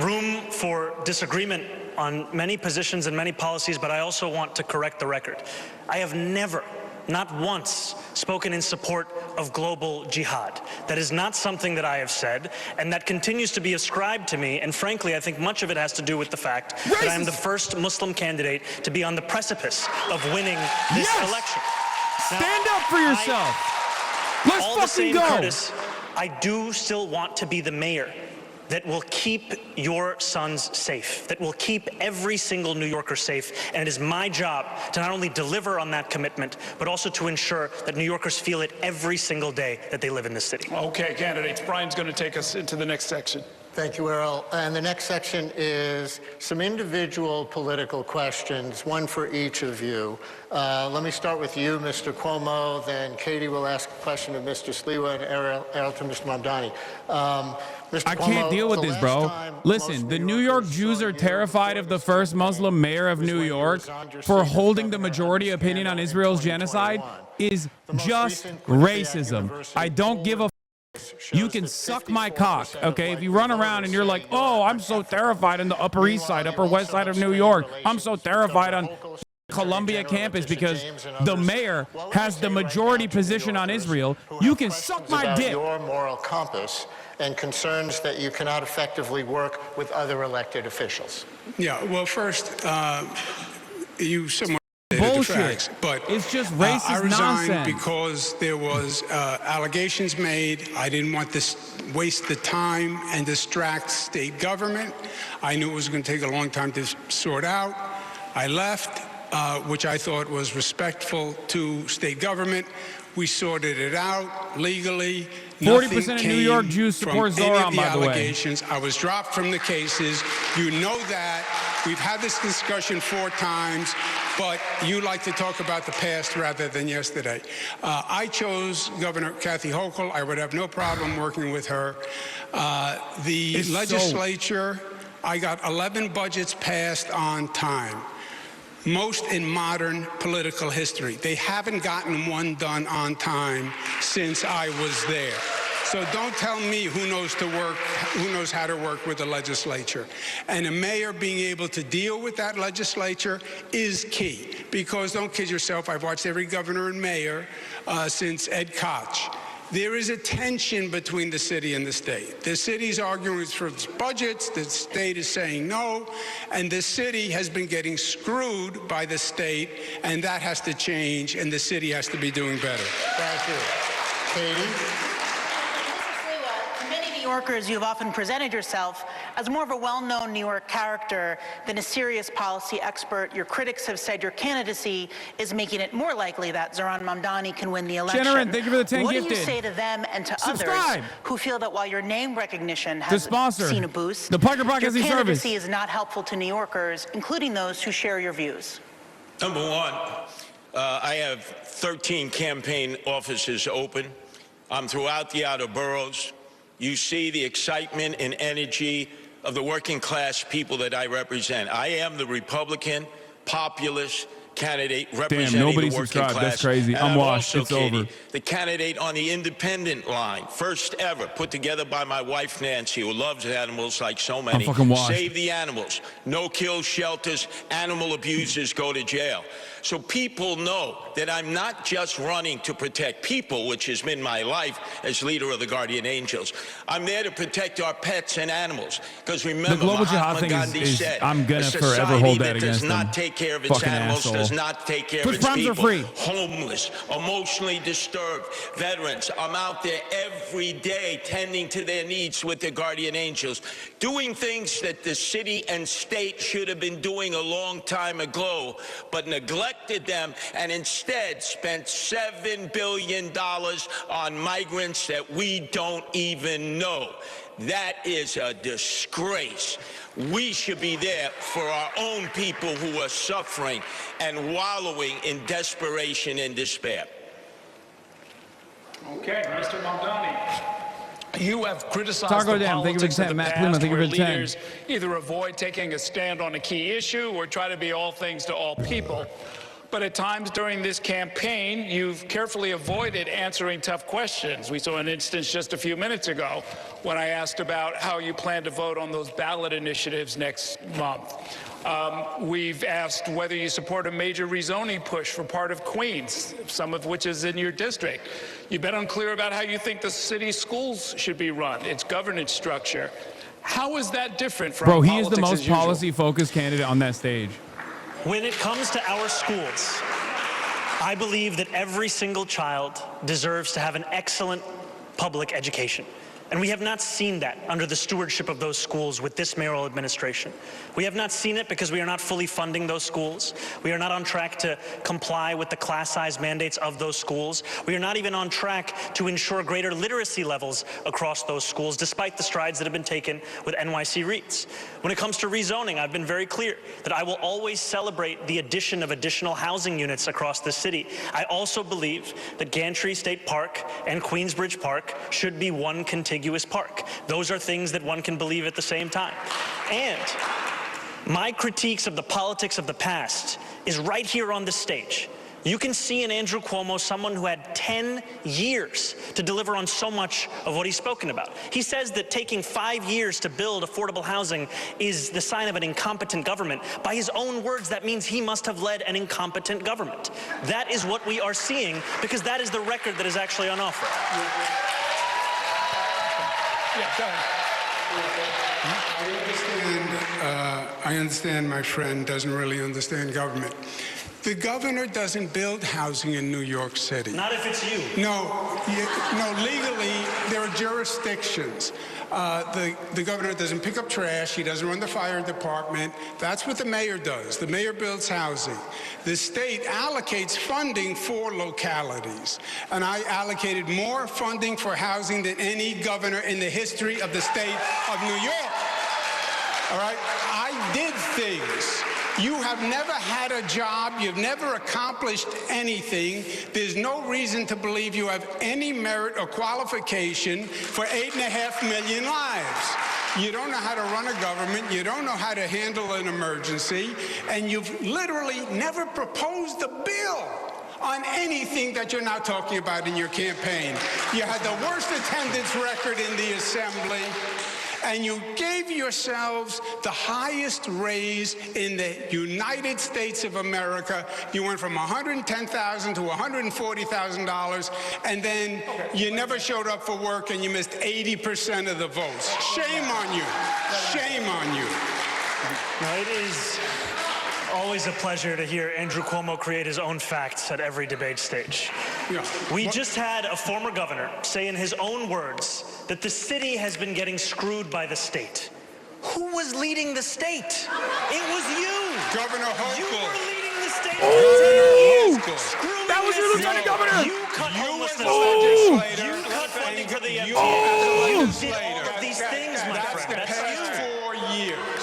room for disagreement on many positions and many policies, but I also want to correct the record. I have never not once spoken in support of global jihad. That is not something that I have said, and that continues to be ascribed to me, and frankly, I think much of it has to do with the fact that I am the first Muslim candidate to be on the precipice of winning this election. Now, stand up for yourself. Let's all fucking the same, go. Curtis, I do still want to be the mayor that will keep your sons safe, that will keep every single New Yorker safe. And it is my job to not only deliver on that commitment, but also to ensure that New Yorkers feel it every single day that they live in this city. Okay, candidates, Brian's going to take us into the next section. Thank you, Earl. And the next section is some individual political questions, one for each of you. Let me start with you, Mr. Cuomo, then Katie will ask a question of Mr. Sliwa, and Errol to Mr. Mamdani. Mr. I can't deal with this, bro. Listen, the New York Jews are terrified of the first Muslim mayor of New York for holding the majority opinion on Israel's genocide is just racism. I don't give a You can suck my cock, okay? If you run around and you're like, oh, I'm so terrified on the Upper East Side, Upper West Side of New York. I'm so terrified on Columbia campus because the mayor has the majority position on Israel. You can suck my dick. Your moral compass and concerns that you cannot effectively work with other elected officials. Yeah, well, first, you somewhat bullshit. the facts, but it's just racist I resigned nonsense. because there was allegations made. I didn't want to waste the time and distract state government. I knew it was going to take a long time to sort out. I left, which I thought was respectful to state government. We sorted it out legally. 40% of New York Jews support Zohran, by the way. I was dropped from the cases. You know that. We've had this discussion 4 times, but you like to talk about the past rather than yesterday. I chose Governor Kathy Hochul. I would have no problem working with her. The legislature, I got 11 budgets passed on time. Most in modern political history. They haven't gotten one done on time since I was there. So don't tell me who knows how to work with the legislature. And a mayor being able to deal with that legislature is key. Because don't kid yourself, I've watched every governor and mayor since Ed Koch. There is a tension between the city and the state. The city's arguing for its budgets, the state is saying no, and the city has been getting screwed by the state, and that has to change, and the city has to be doing better. Thank you. Katie? To many New Yorkers, you've often presented yourself as more of a well-known New York character than a serious policy expert. Your critics have said your candidacy is making it more likely that Zohran Mamdani can win the election. Sharon, thank you for the 10 What gifted. do you say to them and to others who feel that while your name recognition has seen a boost, the Piker your Broadcasting candidacy Service is not helpful to New Yorkers, including those who share your views? Number one, I have 13 campaign offices open. I'm throughout the outer boroughs. You see the excitement and energy of the working class people that I represent. I am the Republican populist candidate representing nobody the working subscribed. class. That's crazy. And I'm I'm washed. also, It's Katie, over. the candidate on the independent line, first ever, put together by my wife Nancy, who loves animals like so many. I'm fucking washed. Save the animals. No kill shelters. Animal abusers go to jail. So people know that I'm not just running to protect people, which has been my life as leader of the Guardian Angels. I'm there to protect our pets and animals. Because remember, the global jihad Mahatma thing Gandhi is said, I'm gonna a forever hold society that that against does not them. take care of its Fucking animals, asshole. does not take care of Which its crimes are people. free? Homeless, emotionally disturbed, veterans. I'm out there every day tending to their needs with the Guardian Angels, doing things that the city and state should have been doing a long time ago, but neglected them and instead spent $7 billion on migrants that we don't even know. That is a disgrace. We should be there for our own people who are suffering and wallowing in desperation and despair. Okay, Mr. Mamdani. You have criticized Taco the Dam, thank you for politics the of 10. the Matt past Pluma, thank you where for the 10. leaders either avoid taking a stand on a key issue or try to be all things to all people. But at times during this campaign, you've carefully avoided answering tough questions. We saw an instance just a few minutes ago when I asked about how you plan to vote on those ballot initiatives next month. We've asked whether you support a major rezoning push for part of Queens, some of which is in your district. You've been unclear about how you think the city schools should be run, its governance structure. How is that different from Bro, he politics is the most as usual? policy-focused candidate on that stage. When it comes to our schools, I believe that every single child deserves to have an excellent public education. And we have not seen that under the stewardship of those schools with this mayoral administration. We have not seen it because we are not fully funding those schools. We are not on track to comply with the class size mandates of those schools. We are not even on track to ensure greater literacy levels across those schools, despite the strides that have been taken with NYC REITs. When it comes to rezoning, I've been very clear that I will always celebrate the addition of additional housing units across the city. I also believe that Gantry State Park and Queensbridge Park should be one contiguous park. Those are things that one can believe at the same time. And my critiques of the politics of the past is right here on the stage. You can see in Andrew Cuomo someone who had 10 years to deliver on so much of what he's spoken about. He says that taking 5 years to build affordable housing is the sign of an incompetent government. By his own words, that means he must have led an incompetent government. That is what we are seeing, because that is the record that is actually on offer. Yeah, go ahead. I understand my friend doesn't really understand government. The governor doesn't build housing in New York City. Not if it's you. No, legally, there are jurisdictions. The governor doesn't pick up trash. He doesn't run the fire department. That's what the mayor does. The mayor builds housing. The state allocates funding for localities. And I allocated more funding for housing than any governor in the history of the state of New York. All right? I did things. You have never had a job. You've never accomplished anything. There's no reason to believe you have any merit or qualification for 8.5 million lives. You don't know how to run a government. You don't know how to handle an emergency. And you've literally never proposed a bill on anything that you're now talking about in your campaign. You had the worst attendance record in the assembly. And you gave yourselves the highest raise in the United States of America. You went from $110,000 to $140,000, and then you never showed up for work, and you missed 80% of the votes. Shame on you. Shame on you. No, it is always a pleasure to hear Andrew Cuomo create his own facts at every debate stage. Yeah. We just had a former governor say in his own words that the city has been getting screwed by the state. Who was leading the state? It was you. Governor Hochul. You were leading the state for 10 years. That was your lieutenant governor. You cut homelessness funding. You cut funding for the MTA. You did all of these things, my friend. That's the past 4 years.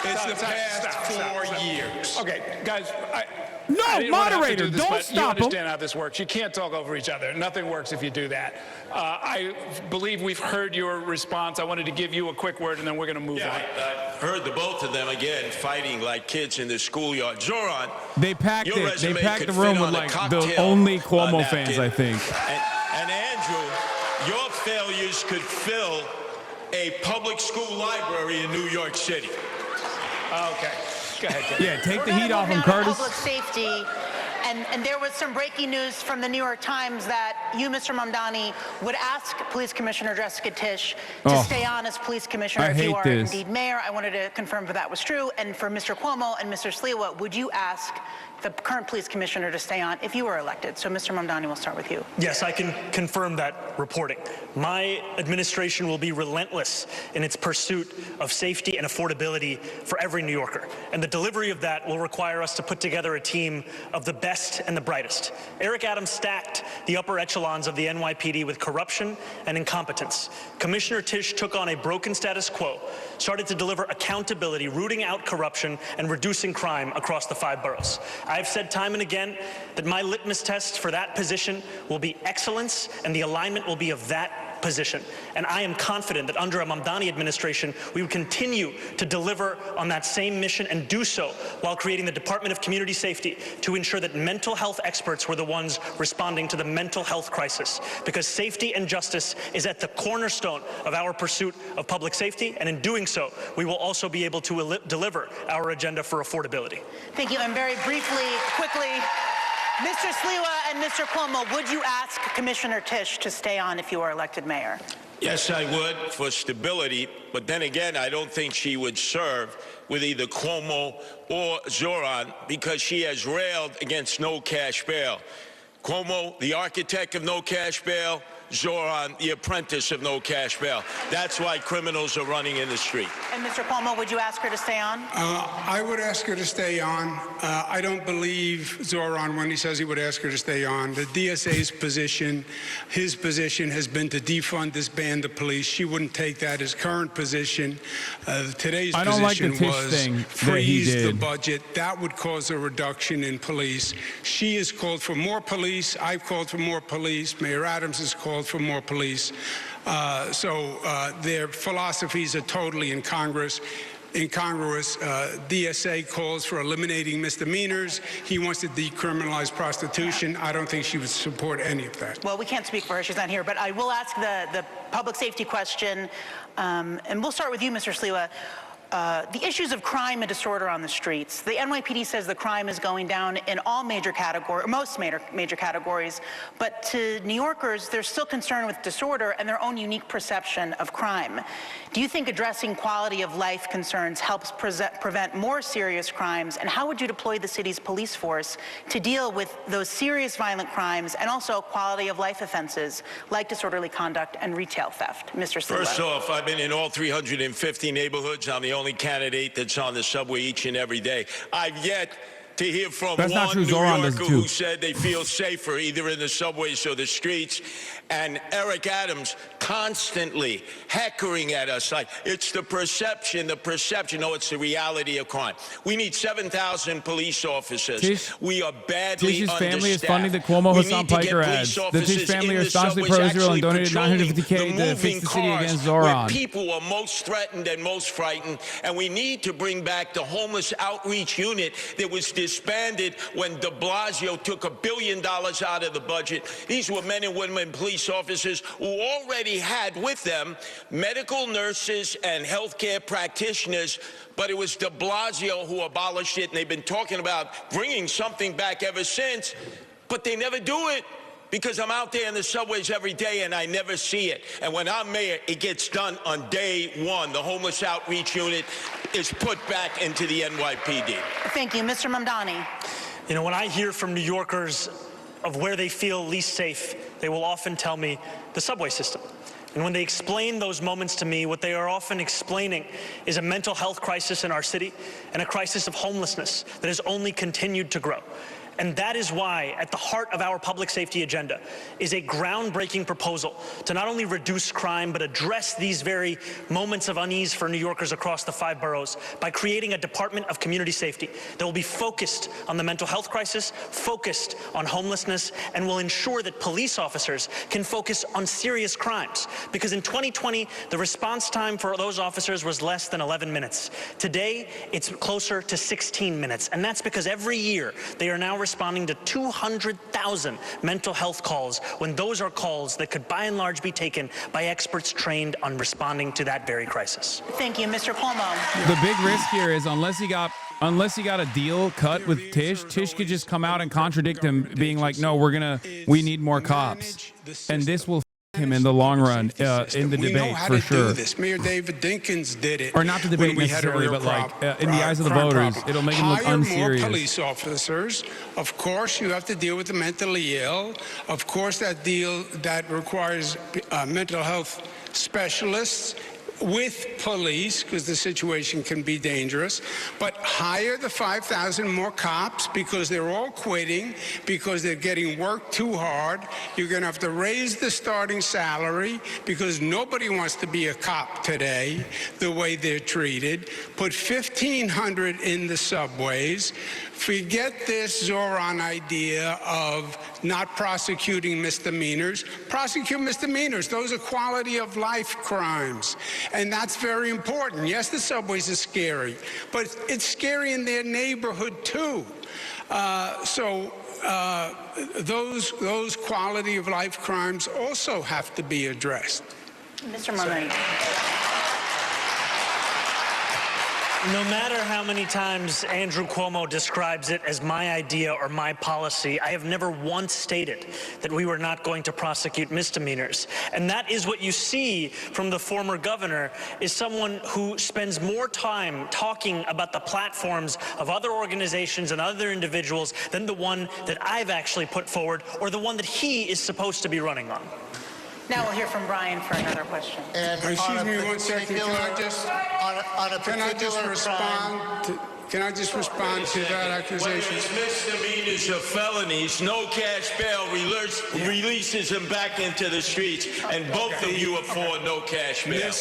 It's the past 4 years. Okay, guys, No, I didn't want to have to moderator, do this, don't but stop you him. understand how this works. You can't talk over each other. Nothing works if you do that. I believe we've heard your response. I wanted to give you a quick word, and then we're going to move on. I heard the both of them again fighting like kids in the schoolyard. Zohran, They packed your it. They resume packed could the room fit with on a like the cocktail, only Cuomo napkin. fans, I think. And Andrew, your failures could fill a public school library in New York City. Okay. Go ahead, Jim. Yeah, take the We're heat gonna off move him, now to Curtis. Public safety. And there was some breaking news from the New York Times that you, Mr. Mamdani, would ask Police Commissioner Jessica Tisch to stay on as Police Commissioner I if you hate are this. indeed mayor. I wanted to confirm if that was true. And for Mr. Cuomo and Mr. Sliwa, would you ask the current Police Commissioner to stay on if you were elected? So, Mr. Mamdani, we'll start with you. Yes, I can confirm that reporting. My administration will be relentless in its pursuit of safety and affordability for every New Yorker. And the delivery of that will require us to put together a team of the best and the brightest. Eric Adams stacked the upper echelons of the NYPD with corruption and incompetence. Commissioner Tisch took on a broken status quo, started to deliver accountability, rooting out corruption, and reducing crime across the 5 boroughs. I've said time and again that my litmus test for that position will be excellence, and the alignment will be of that position. And I am confident that under a Mamdani administration, we would continue to deliver on that same mission and do so while creating the Department of Community Safety to ensure that mental health experts were the ones responding to the mental health crisis. Because safety and justice is at the cornerstone of our pursuit of public safety, and in doing so, we will also be able to deliver our agenda for affordability. Thank you. And very briefly, quickly, Mr. Sliwa and Mr. Cuomo, would you ask Commissioner Tisch to stay on if you are elected mayor? Yes, I would, for stability, but then again, I don't think she would serve with either Quomo or Zohran because she has railed against no cash bail. Quomo, the architect of no cash bail, Zohran, the apprentice of no cash bail. That's why criminals are running in the street. And Mr. Cuomo, would you ask her to stay on? I would ask her to stay on. I don't believe Zohran when he says he would ask her to stay on. The DSA's position, his position has been to defund, disband the police. She wouldn't take that as current position. Today's position was freeze the budget. That would cause a reduction in police. She has called for more police. I've called for more police. Mayor Adams has called for more police. So their philosophies are totally incongruous. DSA calls for eliminating misdemeanors. He wants to decriminalize prostitution. I don't think she would support any of that. Well, we can't speak for her. She's not here. But I will ask the public safety question. And we'll start with you, Mr. Sliwa. The issues of crime and disorder on the streets. The NYPD says the crime is going down in all major categories, or most major categories, but to New Yorkers, they're still concerned with disorder and their own unique perception of crime. Do you think addressing quality of life concerns helps prevent more serious crimes, and how would you deploy the city's police force to deal with those serious violent crimes and also quality of life offenses like disorderly conduct and retail theft? Mr. Sliwa. First off, I've been in all 350 neighborhoods. I'm the only candidate that's on the subway each and every day. I've yet to hear from one New Yorker who said they feel safer either in the subways or the streets. And Eric Adams constantly heckling at us like it's the perception. No, it's the reality of crime. We need 7,000 police officers. We are badly understaffed. Tish's family is funding the Cuomo Hasan Piker ads. The Tish family are staunchly pro-Israel and donated $950K to fix the city against Zohran. People are most threatened and most frightened, and we need to bring back the homeless outreach unit that was disbanded when de Blasio took $1 billion out of the budget. These were men and women, police officers who already had with them medical nurses and healthcare practitioners, but it was de Blasio who abolished it, and they've been talking about bringing something back ever since, but they never do it. Because I'm out there in the subways every day and I never see it. And when I'm mayor, it gets done on day one. The homeless outreach unit is put back into the NYPD. Thank you. Mr. Mamdani. You know, when I hear from New Yorkers of where they feel least safe, they will often tell me the subway system. And when they explain those moments to me, what they are often explaining is a mental health crisis in our city and a crisis of homelessness that has only continued to grow. And that is why, at the heart of our public safety agenda, is a groundbreaking proposal to not only reduce crime, but address these very moments of unease for New Yorkers across the 5 boroughs by creating a Department of Community Safety that will be focused on the mental health crisis, focused on homelessness, and will ensure that police officers can focus on serious crimes. Because in 2020, the response time for those officers was less than 11 minutes. Today, it's closer to 16 minutes. And that's because every year, they are now responding to 200,000 mental health calls, when those are calls that could by and large be taken by experts trained on responding to that very crisis. Thank you, Mr. Cuomo. The big risk here is unless he got a deal cut with Tish could just come out and contradict him, being like, no, we need more cops. And this will him in the long run in the debate for sure. Mayor David Dinkins did it. Or not the debate necessarily, but like in the eyes of the voters, it'll make him look unserious. More police officers. Of course, you have to deal with the mentally ill. Of course, that requires mental health specialists. with police, because the situation can be dangerous, but hire the 5,000 more cops because they're all quitting, because they're getting worked too hard. You're going to have to raise the starting salary because nobody wants to be a cop today, the way they're treated. Put 1,500 in the subways. Forget this Zohran idea of not prosecuting misdemeanors. Prosecute misdemeanors. Those are quality of life crimes. And that's very important. Yes, the subways are scary, but it's scary in their neighborhood too. Those quality of life crimes also have to be addressed. Mr. Mamdani. No matter how many times Andrew Cuomo describes it as my idea or my policy, I have never once stated that we were not going to prosecute misdemeanors. And that is what you see from the former governor, is someone who spends more time talking about the platforms of other organizations and other individuals than the one that I've actually put forward or the one that he is supposed to be running on. Now we'll hear from Brian for another question. And Excuse me 1 second. Can I just respond to that accusation? Whether it's misdemeanors or felonies, no cash bail releases him back into the streets, and both of you are for no cash bail.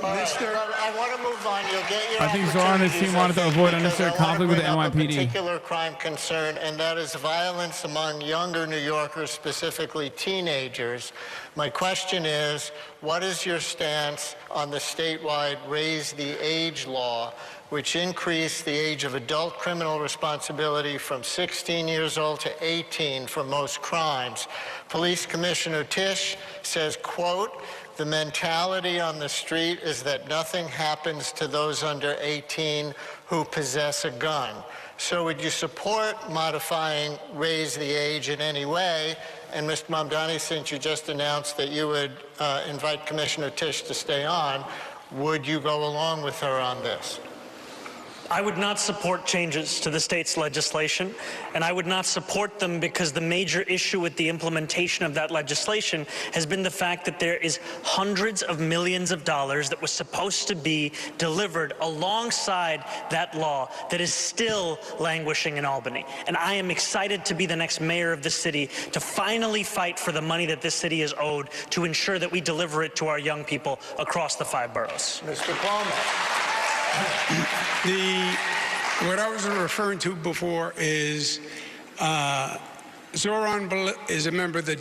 I want to move on. You'll get your I think Zohran and his team wanted to avoid unnecessary conflict with the NYPD. A particular crime concern, and that is violence among younger New Yorkers, specifically teenagers. My question is, what is your stance on the statewide Raise the Age law, which increased the age of adult criminal responsibility from 16 years old to 18 for most crimes? Police Commissioner Tisch says, quote, "The mentality on the street is that nothing happens to those under 18 who possess a gun." So would you support modifying Raise the Age in any way? And Mr. Mamdani, since you just announced that you would invite Commissioner Tisch to stay on, would you go along with her on this? I would not support changes to the state's legislation, and I would not support them because the major issue with the implementation of that legislation has been the fact that there is hundreds of millions of dollars that was supposed to be delivered alongside that law that is still languishing in Albany. And I am excited to be the next mayor of the city to finally fight for the money that this city is owed to ensure that we deliver it to our young people across the 5 boroughs. Mr. Cuomo. What I was referring to before is Zohran is a member of the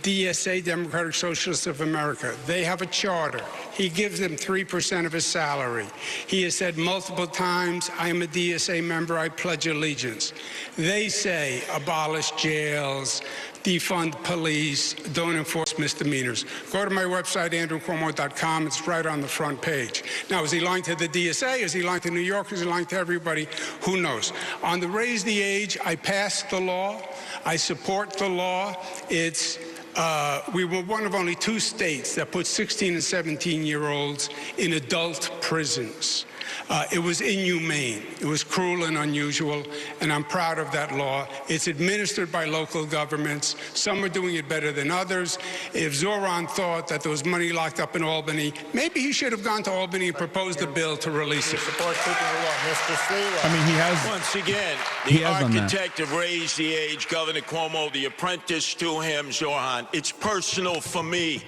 DSA, Democratic Socialists of America. They have a charter. He gives them 3% of his salary. He has said multiple times, I am a DSA member, I pledge allegiance. They say abolish jails, defund police, don't enforce misdemeanors. Go to my website, andrewcuomo.com. It's right on the front page. Now, is he lying to the DSA? Is he lying to New Yorkers? Is he lying to everybody? Who knows? On the Raise the Age, I passed the law. I support the law. We were one of only 2 states that put 16 and 17-year-olds in adult prisons. It was inhumane. It was cruel and unusual, and I'm proud of that law. It's administered by local governments. Some are doing it better than others. If Zohran thought that there was money locked up in Albany, maybe he should have gone to Albany and proposed a bill to release it. Support keeping the law. Mr. Sliwa. I mean, he has. Once again, the architect of Raise the Age, Governor Cuomo, the apprentice to him, Zohran. It's personal for me.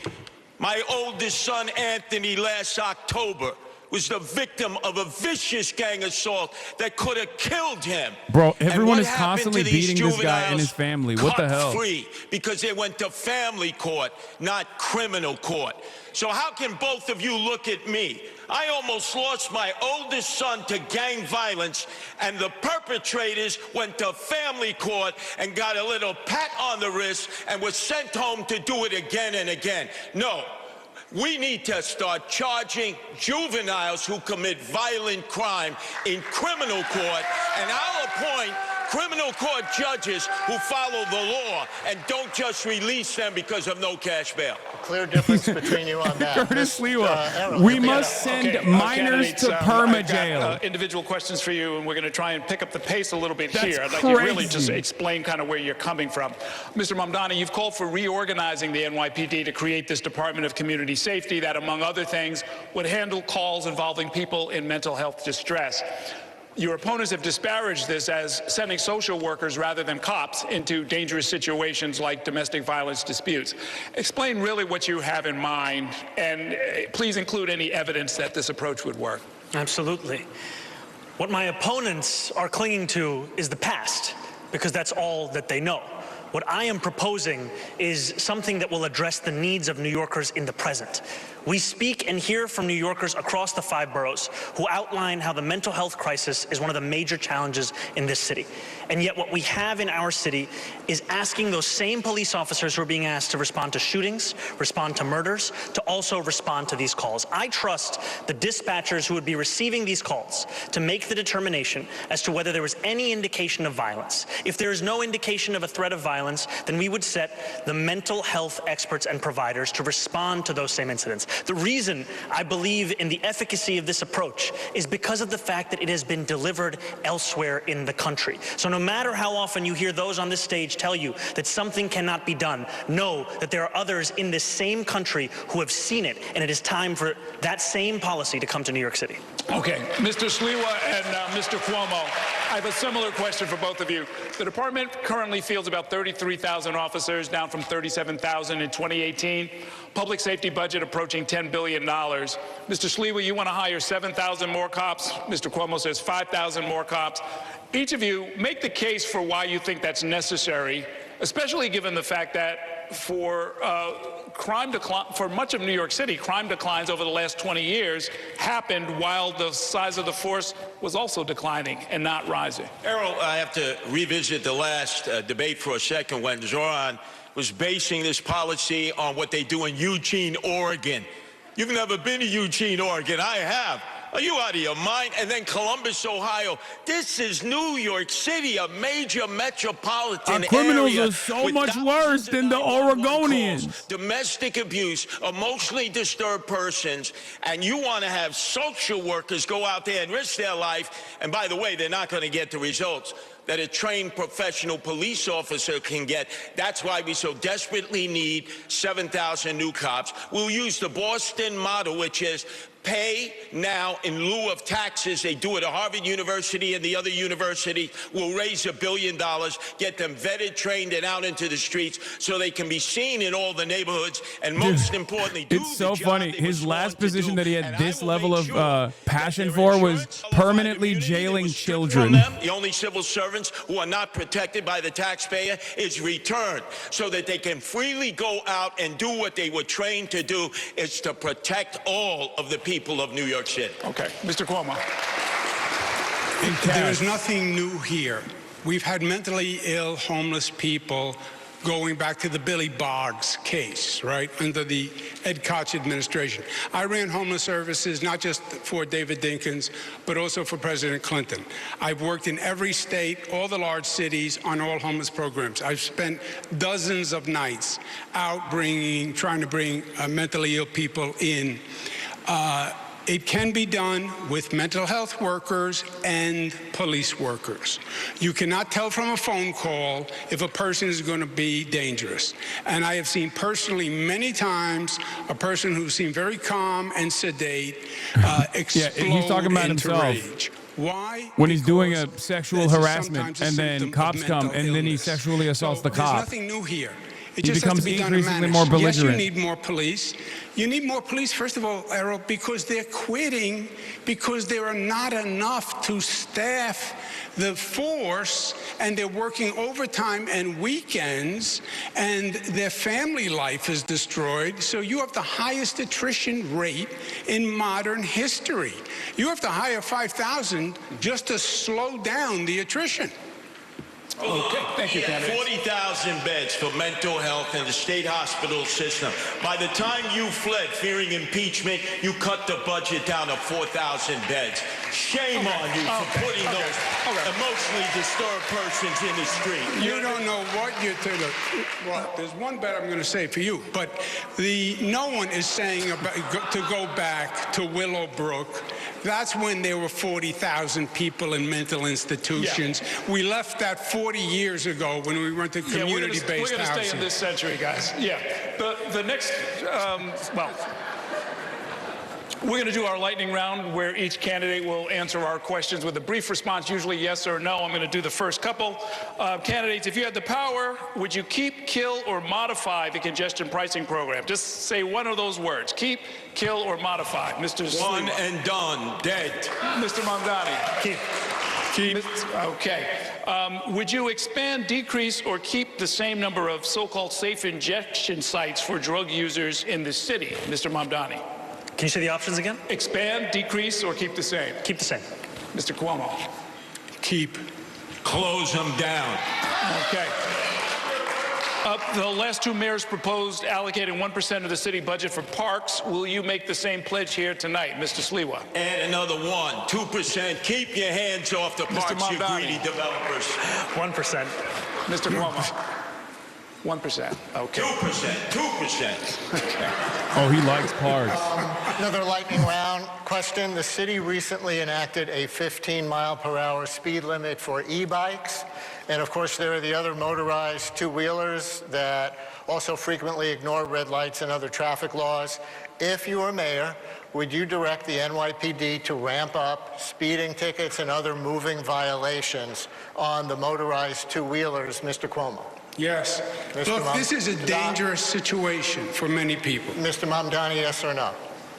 My oldest son, Anthony, last October was the victim of a vicious gang assault that could have killed him. Bro, everyone is constantly beating this guy and his family. What the hell? Free because they went to family court, not criminal court. So how can both of you look at me? I almost lost my oldest son to gang violence, and the perpetrators went to family court and got a little pat on the wrist and was sent home to do it again and again. No. We need to start charging juveniles who commit violent crime in criminal court, and I'll appoint criminal court judges who follow the law and don't just release them because of no cash bail. Clear difference between you on that. Curtis Sliwa, we must send minors to perma jail. Individual questions for you, and we're going to try and pick up the pace a little bit here. I'd like crazy. you to really just explain kind of where you're coming from. Mr. Mamdani, you've called for reorganizing the NYPD to create this Department of Community Safety that, among other things, would handle calls involving people in mental health distress. Your opponents have disparaged this as sending social workers rather than cops into dangerous situations like domestic violence disputes. Explain really what you have in mind, and please include any evidence that this approach would work. Absolutely. What my opponents are clinging to is the past, because that's all that they know. What I am proposing is something that will address the needs of New Yorkers in the present. We speak and hear from New Yorkers across the 5 boroughs who outline how the mental health crisis is one of the major challenges in this city. And yet what we have in our city is asking those same police officers who are being asked to respond to shootings, respond to murders, to also respond to these calls. I trust the dispatchers who would be receiving these calls to make the determination as to whether there was any indication of violence. If there is no indication of a threat of violence, then we would set the mental health experts and providers to respond to those same incidents. The reason I believe in the efficacy of this approach is because of the fact that it has been delivered elsewhere in the country. So no matter how often you hear those on this stage tell you that something cannot be done, know that there are others in this same country who have seen it, and it is time for that same policy to come to New York City. Okay, Mr. Sliwa and Mr. Cuomo, I have a similar question for both of you. The department currently fields about 33,000 officers, down from 37,000 in 2018. Public safety budget approaching $10 billion. Mr. Sliwa, you want to hire 7,000 more cops. Mr. Cuomo says 5,000 more cops. Each of you make the case for why you think that's necessary, especially given the fact that for much of New York City, crime declines over the last 20 years happened while the size of the force was also declining and not rising. Errol, I have to revisit the last debate for a second when Zohran was basing this policy on what they do in Eugene, Oregon. You've never been to Eugene, Oregon. I have. Are you out of your mind? And then Columbus, Ohio. This is New York City, a major metropolitan area. Our criminals are so much worse than the Oregonians. Domestic abuse, emotionally disturbed persons, and you want to have social workers go out there and risk their life. And by the way, they're not going to get the results that a trained professional police officer can get. That's why we so desperately need 7,000 new cops. We'll use the Boston model, which is pay now in lieu of taxes. They do it at Harvard University and the other university. We'll raise $1 billion, get them vetted, trained, and out into the streets so they can be seen in all the neighborhoods. And most importantly, it's so funny. His last position that he had this level of passion for was permanently jailing children. The only civil servants who are not protected by the taxpayer is returned so that they can freely go out and do what they were trained to do, is to protect all of the people of New York City. Okay, Mr. Cuomo. There is nothing new here. We've had mentally ill, homeless people going back to the Billy Boggs case, right, under the Ed Koch administration. I ran homeless services not just for David Dinkins, but also for President Clinton. I've worked in every state, all the large cities, on all homeless programs. I've spent dozens of nights out trying to bring mentally ill people in. It can be done with mental health workers and police workers. You cannot tell from a phone call if a person is going to be dangerous. And I have seen personally many times a person who seemed very calm and sedate explode he's talking about into himself. rage. Why? When he's doing a sexual harassment and then cops come and then he sexually assaults the cop. There's nothing new here. It He just has becomes to be done in increasingly manners. more Yes, you belligerent. need more police. You need more police, first of all, Errol, because they're quitting because there are not enough to staff the force, and they're working overtime and weekends, and their family life is destroyed. So you have the highest attrition rate in modern history. You have to hire 5,000 just to slow down the attrition. Okay, thank you, candidate. 40,000 beds for mental health in the state hospital system. By the time you fled fearing impeachment, you cut the budget down to 4,000 beds. Shame on you for putting those emotionally disturbed persons in the street. You don't know what you're telling. Well, there's one bet I'm going to say for you, but no one is saying to go back to Willowbrook. That's when there were 40,000 people in mental institutions. Yeah. We left that 40 years ago when we went to community-based housing. We're going to stay in this century, guys. Yeah. The next, we're going to do our lightning round where each candidate will answer our questions with a brief response, usually yes or no. I'm going to do the first couple. Candidates, if you had the power, would you keep, kill, or modify the congestion pricing program? Just say one of those words. Keep, kill, or modify. Mr. Sliwa. One and done. Dead. Mr. Mamdani. Keep. Keep. Okay. Would you expand, decrease, or keep the same number of so-called safe injection sites for drug users in the city? Mr. Mamdani. Can you say the options again? Expand, decrease, or keep the same? Keep the same. Mr. Cuomo. Keep. Close them down. Okay. The last two mayors proposed allocating 1% of the city budget for parks. Will you make the same pledge here tonight, Mr. Sliwa? Add another 2%. Keep your hands off the parks, you greedy developers. 1%. Mr. Cuomo. 1%. Okay. 2%. Okay. Oh, he likes parks. Another lightning round question. The city recently enacted a 15-mile-per-hour speed limit for e-bikes. And of course, there are the other motorized two-wheelers that also frequently ignore red lights and other traffic laws. If you were mayor, would you direct the NYPD to ramp up speeding tickets and other moving violations on the motorized two-wheelers, Mr. Quomo? Yes. Look, this is a dangerous situation for many people. Mr. Mamdani, yes or no?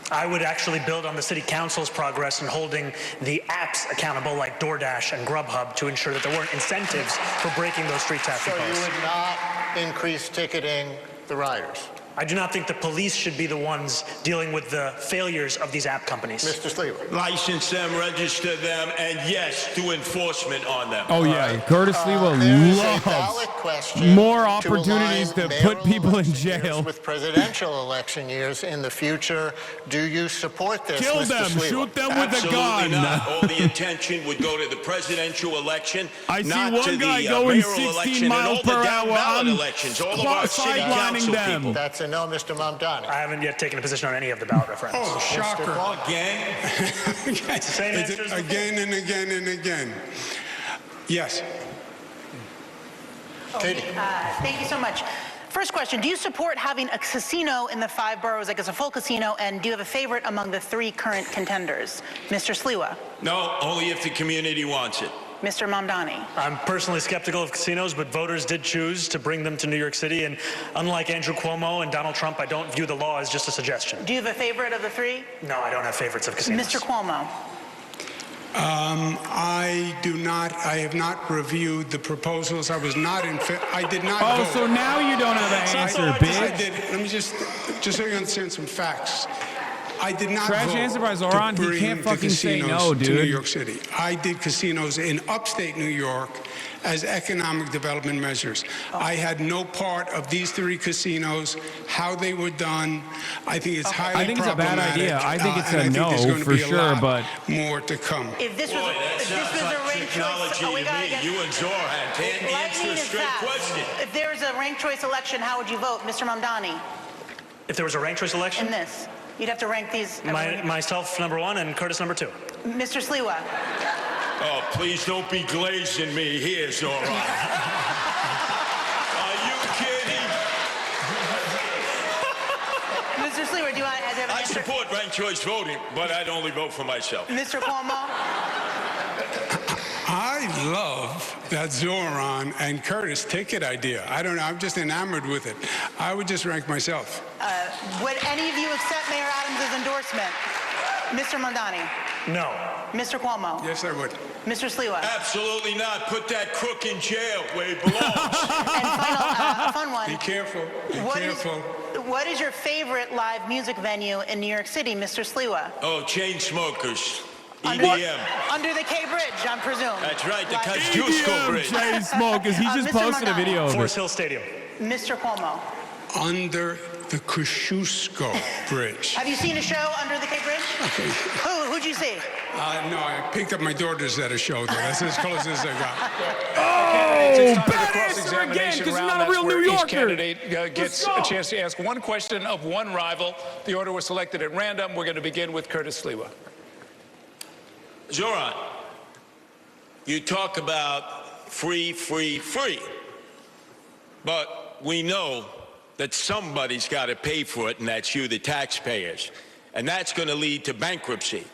I would actually build on the city council's progress in holding the apps accountable like DoorDash and Grubhub to ensure that there weren't incentives for breaking those street traffic So laws. you would not increase ticketing the riders? I do not think the police should be the ones dealing with the failures of these app companies. Mr. Sliwa. License them, register them, and yes, do enforcement on them. Oh, yeah. Curtis Sliwa loves more opportunities to put people in jail. With presidential election years in the future, do you support this, Kill Mr. them. Sliwa? Shoot them with a Absolutely gun. not. All the attention would go to the presidential election, I see not one to guy the going mayoral 16 election miles and all per the hour. down-ballot I'm elections, all of our city council them. people. That's a no, Mr. Mamdani. I haven't yet taken a position on any of the ballot referendums. Oh, shocker. Again? Same answers Again and again and again. Yes. Katie. Thank you so much. First question, do you support having a casino in the 5 boroughs, like it's a full casino, and do you have a favorite among the 3 current contenders? Mr. Sliwa. No, only if the community wants it. Mr. Mamdani. I'm personally skeptical of casinos, but voters did choose to bring them to New York City. And unlike Andrew Cuomo and Donald Trump, I don't view the law as just a suggestion. Do you have a favorite of the 3? No, I don't have favorites of casinos. Mr. Cuomo. I do not. I have not reviewed the proposals. I was not in. I did not. Oh, vote. so now you don't have an answer, bitch. I did. Let me just so you understand some facts. I did not Trash vote answer by Zohran. to He bring can't the fucking say casinos no, to dude. New York City. I did casinos in upstate New York as economic development measures. I had no part of these 3 casinos, how they were done. I think it's highly I think it's a bad problematic, idea. I think it's and a I think no there's going to for be a sure, lot but more to come. If this was, Boy, that if this sounds was like a ranked technology choice, to me. You and Zohran can't answer lightning a is straight fast. question. If there was a ranked choice election, how would you vote, Mr. Mamdani? If there was a ranked choice election? In this, you'd have to rank these. Myself number 1 and Curtis number 2. Mr. Sliwa. Oh, please don't be glazing me here, Zohran. Are you kidding? Mr. Sliwa, do you have an I answer? support ranked choice voting, but I'd only vote for myself. Mr. Cuomo. I love that Zohran and Curtis ticket idea. I don't know. I'm just enamored with it. I would just rank myself. Would any of you accept Mayor Adams' endorsement? Mr. Mamdani. No. Mr. Cuomo. Yes, I would. Mr. Sliwa. Absolutely not. Put that crook in jail where he belongs. And final, a fun one. Be careful. Be careful. What is your favorite live music venue in New York City, Mr. Sliwa? Oh, chain smokers. EDM. Under the K Bridge, I presume. That's right, the Live- Kosciuszko Bridge. chain smokers. He just Mr. posted a Mamdani. video of it. Forest Hill Stadium. Mr. Cuomo. Under the Kosciuszko Bridge. Have you seen a show under the Cape Bridge? Okay. Who'd you see? No, I picked up my daughters at a show there. That's as close as I got. It's time for the bad answer again, cross-examination 'cause you're round. not a That's real where New each Yorker. candidate gets a chance to ask one question of one rival. The order was selected at random. We're going to begin with Curtis Sliwa. Zohran, you talk about free, free, free. But we know that somebody's got to pay for it, and that's you, the taxpayers. And that's going to lead to bankruptcy.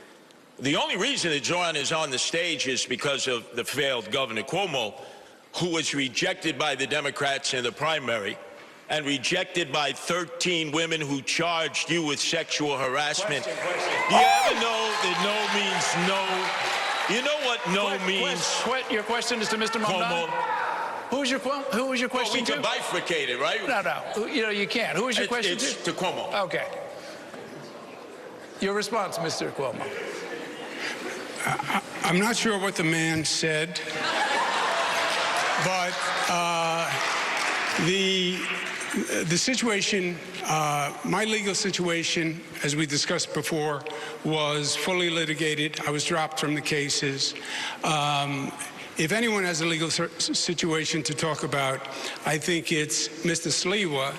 The only reason that Zohran is on the stage is because of the failed Governor Cuomo, who was rejected by the Democrats in the primary and rejected by 13 women who charged you with sexual harassment. Do you ever know that no means no? You know what no means? Your question is to Mr. Mamdani. Who was your question we to? can bifurcate it, right? No. You can't. Who was your question It's to Quomo. Okay. Your response, Mr. Cuomo. I'm not sure what the man said, but the situation, my legal situation, as we discussed before, was fully litigated. I was dropped from the cases. If anyone has a legal situation to talk about, I think it's Mr. Sliwa,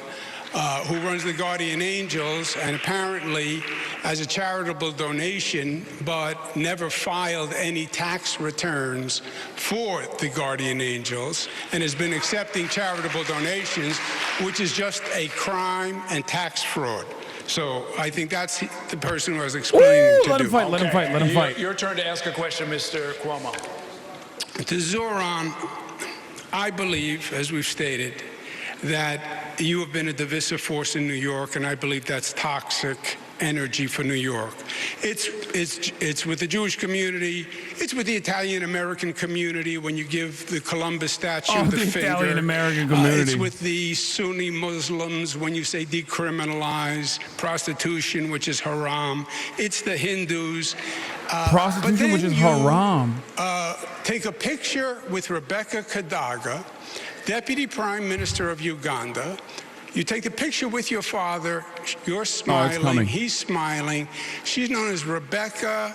who runs the Guardian Angels, and apparently as a charitable donation, but never filed any tax returns for the Guardian Angels, and has been accepting charitable donations, which is just a crime and tax fraud. So I think that's the person who I was explaining to let do. him fight, let him fight, let him fight. Your turn to ask a question, Mr. Cuomo. To Zohran, I believe, as we've stated, that you have been a divisive force in New York, and I believe that's toxic energy for New York. It's with the Jewish community, it's with the Italian-American community when you give the Columbus statue the finger. Italian-American community. It's with the Sunni Muslims when you say decriminalize prostitution, which is haram. It's the Hindus. Prostitution, which is haram. Take a picture with Rebecca Kadaga, Deputy Prime Minister of Uganda. You take the picture with your father. You're smiling. He's smiling. She's known as Rebecca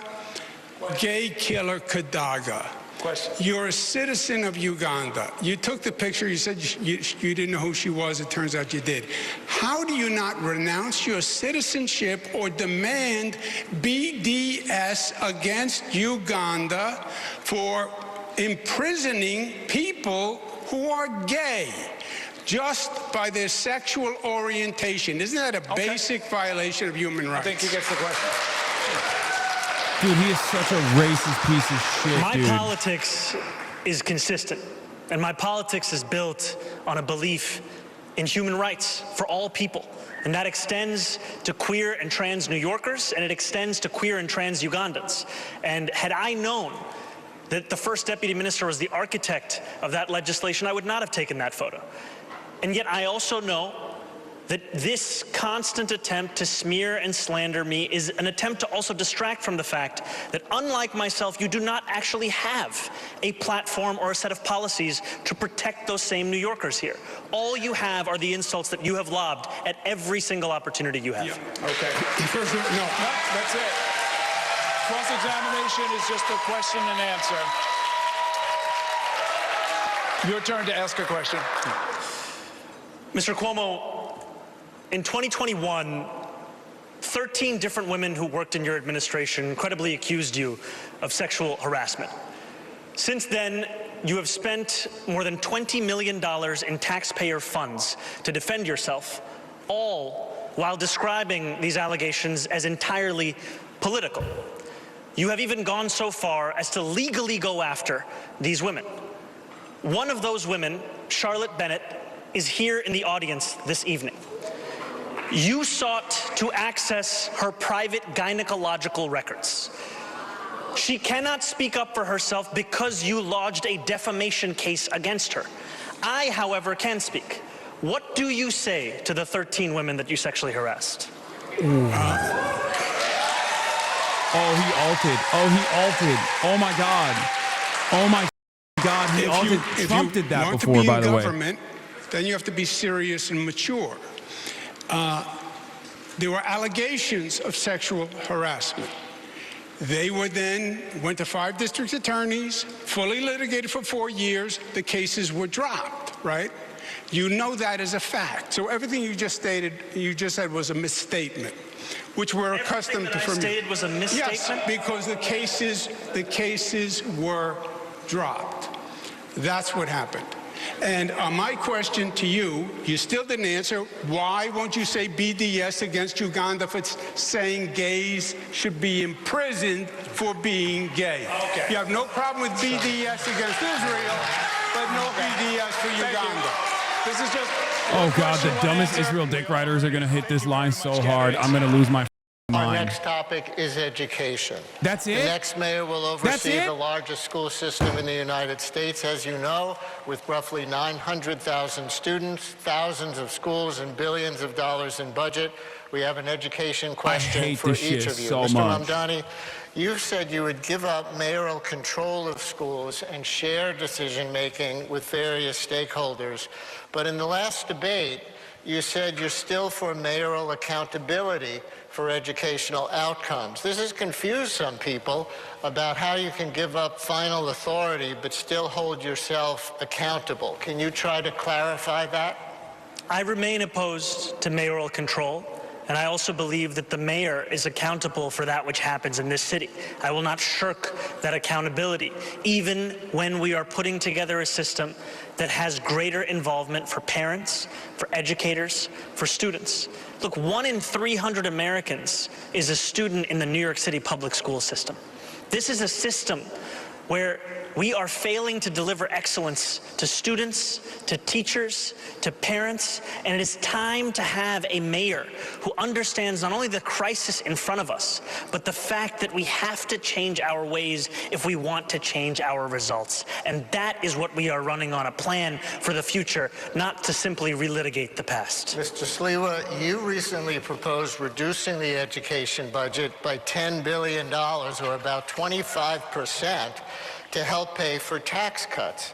Gay Killer Kadaga. Question. You're a citizen of Uganda. You took the picture. You said you didn't know who she was. It turns out you did. How do you not renounce your citizenship or demand BDS against Uganda for imprisoning people who are gay just by their sexual orientation? Isn't that a basic violation of human rights? I think he gets the question. Dude, he is such a racist piece of shit, My dude. politics is consistent, and my politics is built on a belief in human rights for all people. And that extends to queer and trans New Yorkers, and it extends to queer and trans Ugandans. And had I known that the first deputy minister was the architect of that legislation, I would not have taken that photo. And yet I also know that this constant attempt to smear and slander me is an attempt to also distract from the fact that, unlike myself, you do not actually have a platform or a set of policies to protect those same New Yorkers here. All you have are the insults that you have lobbed at every single opportunity you have. Yeah. Okay. First, no. That's it. Cross-examination is just a question and answer. Your turn to ask a question. Mr. Cuomo, in 2021, 13 different women who worked in your administration credibly accused you of sexual harassment. Since then, you have spent more than $20 million in taxpayer funds to defend yourself, all while describing these allegations as entirely political. You have even gone so far as to legally go after these women. One of those women, Charlotte Bennett, is here in the audience this evening. You sought to access her private gynecological records. She cannot speak up for herself because you lodged a defamation case against her. I, however, can speak. What do you say to the 13 women that you sexually harassed? Oh, he altered. Oh, he altered. Oh, my God. Oh, my God. He altered. Trump did that before, by the way. Then you have to be serious and mature. There were allegations of sexual harassment. They were then went to 5 district attorneys, fully litigated for 4 years. The cases were dropped, right? You know that as a fact. So everything you just stated, you just said was a misstatement, which we're accustomed to from you. Stated was a misstatement? Yes, because the cases were dropped. That's what happened. And my question to you, you still didn't answer, why won't you say BDS against Uganda for saying gays should be imprisoned for being gay? Okay. You have no problem with BDS against Israel, but no BDS for Uganda. This is just... Oh, God, the dumbest Israel dick riders are going to hit this line so hard. I'm going to lose my Our mind. next topic is education. That's it? The next mayor will oversee the largest school system in the United States, as you know, with roughly 900,000 students, thousands of schools, and billions of dollars in budget. We have an education question for each of you. Mr. Mamdani, you said you would give up mayoral control of schools and share decision-making with various stakeholders. But in the last debate, you said you're still for mayoral accountability for educational outcomes. This has confused some people about how you can give up final authority but still hold yourself accountable. Can you try to clarify that? I remain opposed to mayoral control, and I also believe that the mayor is accountable for that which happens in this city. I will not shirk that accountability, even when we are putting together a system that has greater involvement for parents, for educators, for students. Look, 1 in 300 Americans is a student in the New York City public school system. This is a system where we are failing to deliver excellence to students, to teachers, to parents, and it is time to have a mayor who understands not only the crisis in front of us, but the fact that we have to change our ways if we want to change our results. And that is what we are running on, a plan for the future, not to simply relitigate the past. Mr. Sliwa, you recently proposed reducing the education budget by $10 billion, or about 25%, to help pay for tax cuts.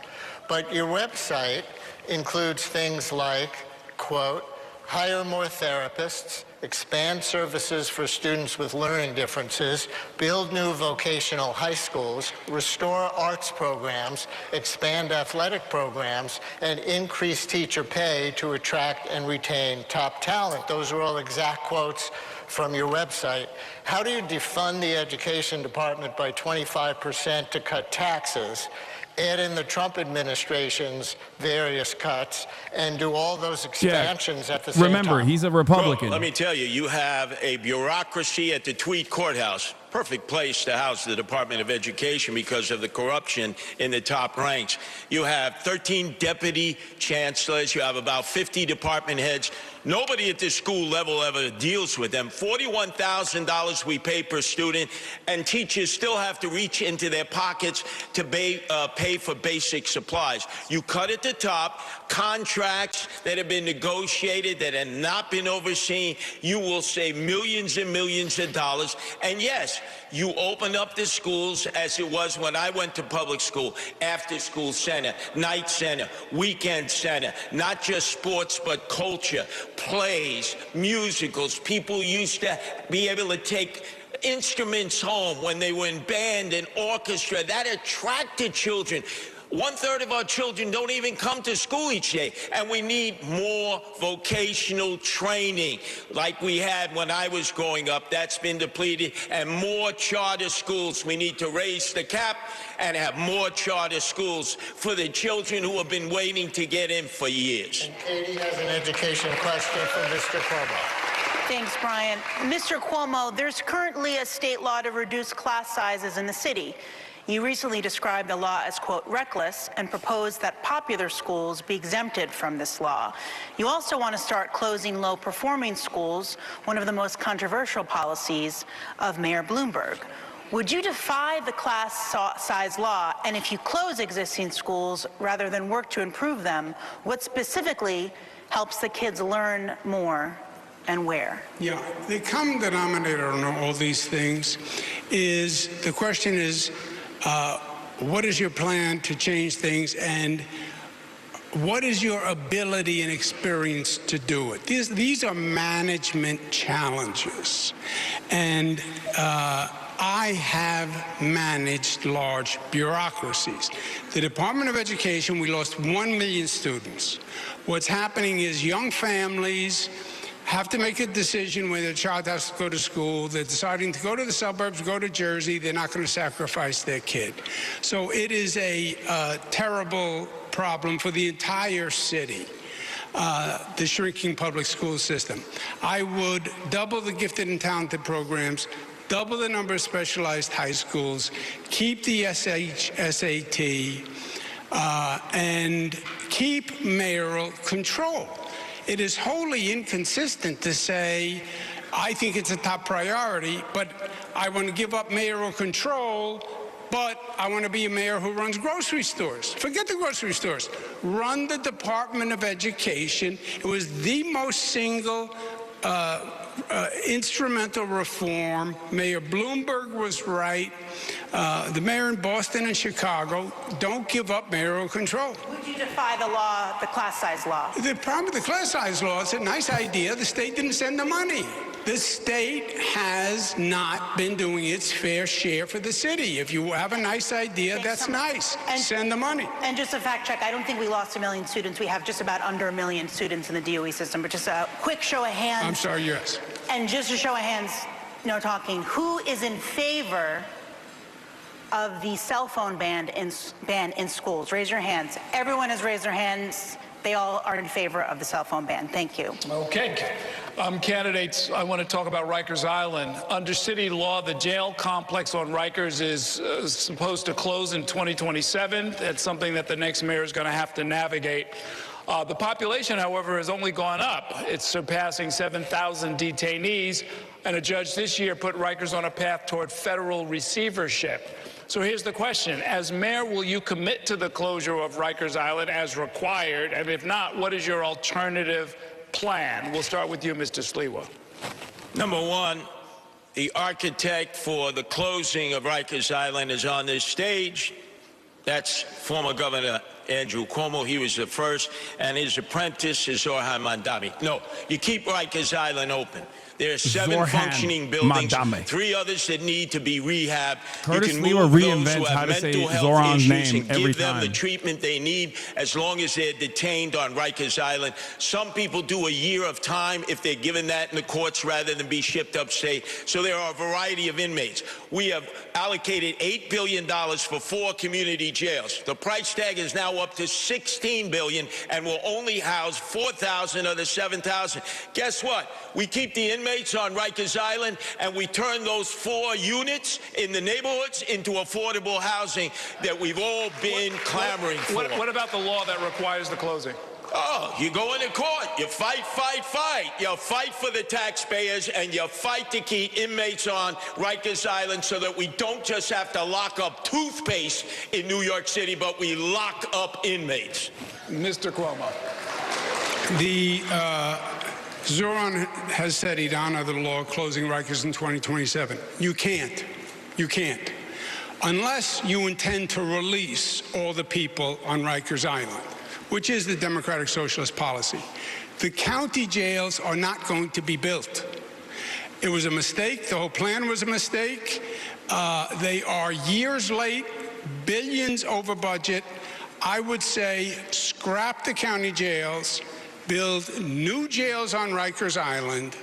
But your website includes things like, quote, hire more therapists, expand services for students with learning differences, build new vocational high schools, restore arts programs, expand athletic programs, and increase teacher pay to attract and retain top talent. Those are all exact quotes from your website. How do you defund the education department by 25% to cut taxes, add in the Trump administration's various cuts, and do all those expansions at the same time? Remember, he's a Republican. Bro, let me tell you, you have a bureaucracy at the Tweed Courthouse. Perfect place to house the Department of Education because of the corruption in the top ranks. You have 13 deputy chancellors. You have about 50 department heads. Nobody at the school level ever deals with them. $41,000 we pay per student, and teachers still have to reach into their pockets to pay for basic supplies. You cut at the top, contracts that have been negotiated, that have not been overseen. You will save millions and millions of dollars. And yes, you open up the schools as it was when I went to public school, after school center, night center, weekend center, not just sports, but culture, plays, musicals. People used to be able to take instruments home when they were in band and orchestra. That attracted children. 1/3 of our children don't even come to school each day, and we need more vocational training like we had when I was growing up. That's been depleted, and more charter schools. We need to raise the cap and have more charter schools for the children who have been waiting to get in for years. And Katie has an education question for Mr. Cuomo. Thanks, Brian. Mr. Cuomo, there's currently a state law to reduce class sizes in the city. You recently described the law as, quote, reckless, and proposed that popular schools be exempted from this law. You also want to start closing low-performing schools, one of the most controversial policies of Mayor Bloomberg. Would you defy the class size law, and if you close existing schools rather than work to improve them, what specifically helps the kids learn more and where? Yeah, the common denominator on all these things is, the question is, what is your plan to change things, and what is your ability and experience to do it? These are management challenges. And I have managed large bureaucracies. The Department of Education, we lost 1 million students. What's happening is young families have to make a decision when their child has to go to school. They're deciding to go to the suburbs, go to Jersey. They're not going to sacrifice their kid. So it is a terrible problem for the entire city, the shrinking public school system. I would double the gifted and talented programs, double the number of specialized high schools, keep the SAT, and keep mayoral control. It is wholly inconsistent to say, I think it's a top priority, but I want to give up mayoral control, but I want to be a mayor who runs grocery stores. Forget the grocery stores. Run the Department of Education. It was the most single instrumental reform. Mayor Bloomberg was right. The mayor in Boston and Chicago don't give up mayoral control. Would you defy the law, the class size law? The problem with the class size law, it's a nice idea. The state didn't send the money. The state has not been doing its fair share for the city. If you have a nice idea, that's nice. Send the money. And just a fact check, I don't think we lost 1 million students. We have just about under 1 million students in the DOE system. But just a quick show of hands. I'm sorry, yes. And just a show of hands, no talking. Who is in favor of the cell phone ban in schools? Raise your hands. Everyone has raised their hands. They all are in favor of the cell phone ban. Thank you. Okay. Candidates, I want to talk about Rikers Island. Under city law, the jail complex on Rikers is supposed to close in 2027. That's something that the next mayor is going to have to navigate. The population, however, has only gone up. It's surpassing 7,000 detainees, and a judge this year put Rikers on a path toward federal receivership. So here's the question. As mayor, will you commit to the closure of Rikers Island as required? And if not, what is your alternative plan? We'll start with you, Mr. Sliwa. Number one, the architect for the closing of Rikers Island is on this stage. That's former Governor Andrew Cuomo. He was the first, and his apprentice is Zohran Mamdani. No, you keep Rikers Island open. There are 7 functioning buildings, 3 others that need to be rehabbed. Curtis you can Sliwa move those reinvents who how have to say mental health Zoran's issues name and every give them time. the treatment they need as long as they're detained on Rikers Island. Some people do a year of time if they're given that in the courts rather than be shipped upstate. So there are a variety of inmates. We have allocated $8 billion for 4 community jails. The price tag is now up to $16 billion and will only house 4,000 of the 7,000. Guess what? We keep the inmates on Rikers Island, and we turn those 4 units in the neighborhoods into affordable housing that we've all been clamoring for. What about the law that requires the closing? Oh, you go into court, you fight. You fight for the taxpayers, and you fight to keep inmates on Rikers Island so that we don't just have to lock up toothpaste in New York City, but we lock up inmates. Mr. Quomo. Zohran has said he'd honor the law closing Rikers in 2027. You can't. You can't. Unless you intend to release all the people on Rikers Island, which is the Democratic Socialist policy. The county jails are not going to be built. It was a mistake. The whole plan was a mistake. They are years late, billions over budget. I would say scrap the county jails, build new jails on Rikers Island,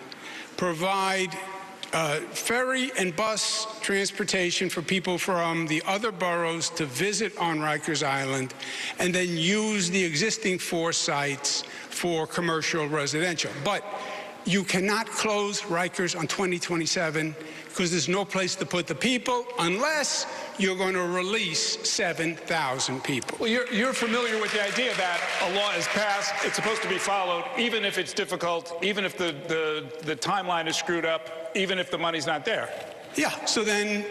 provide ferry and bus transportation for people from the other boroughs to visit on Rikers Island, and then use the existing 4 sites for commercial residential. But you cannot close Rikers on 2027 because there's no place to put the people unless you're going to release 7,000 people. Well, you're familiar with the idea that a law is passed, it's supposed to be followed, even if it's difficult, even if the timeline is screwed up, even if the money's not there. Yeah, so then,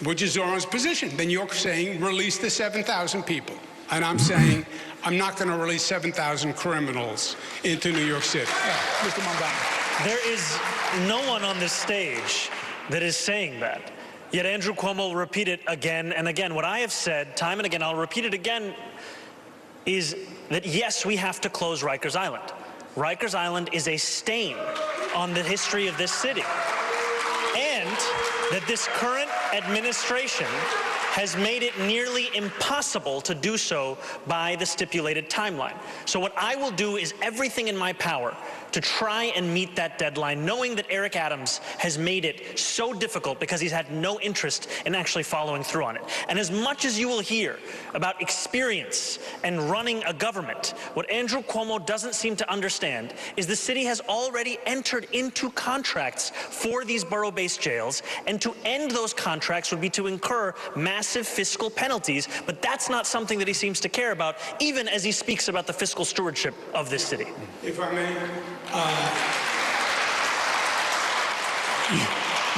which is Zoran's position, then you're saying release the 7,000 people. And I'm saying I'm not going to release 7,000 criminals into New York City. Mr. Mamdani. There is no one on this stage that is saying that. Yet Andrew Cuomo will repeat it again and again. What I have said time and again, I'll repeat it again, is that, yes, we have to close Rikers Island. Rikers Island is a stain on the history of this city. And that this current administration has made it nearly impossible to do so by the stipulated timeline. So what I will do is everything in my power to try and meet that deadline, knowing that Eric Adams has made it so difficult because he's had no interest in actually following through on it. And as much as you will hear about experience and running a government, what Andrew Cuomo doesn't seem to understand is the city has already entered into contracts for these borough-based jails, and to end those contracts would be to incur massive fiscal penalties, but that's not something that he seems to care about, even as he speaks about the fiscal stewardship of this city. If I may,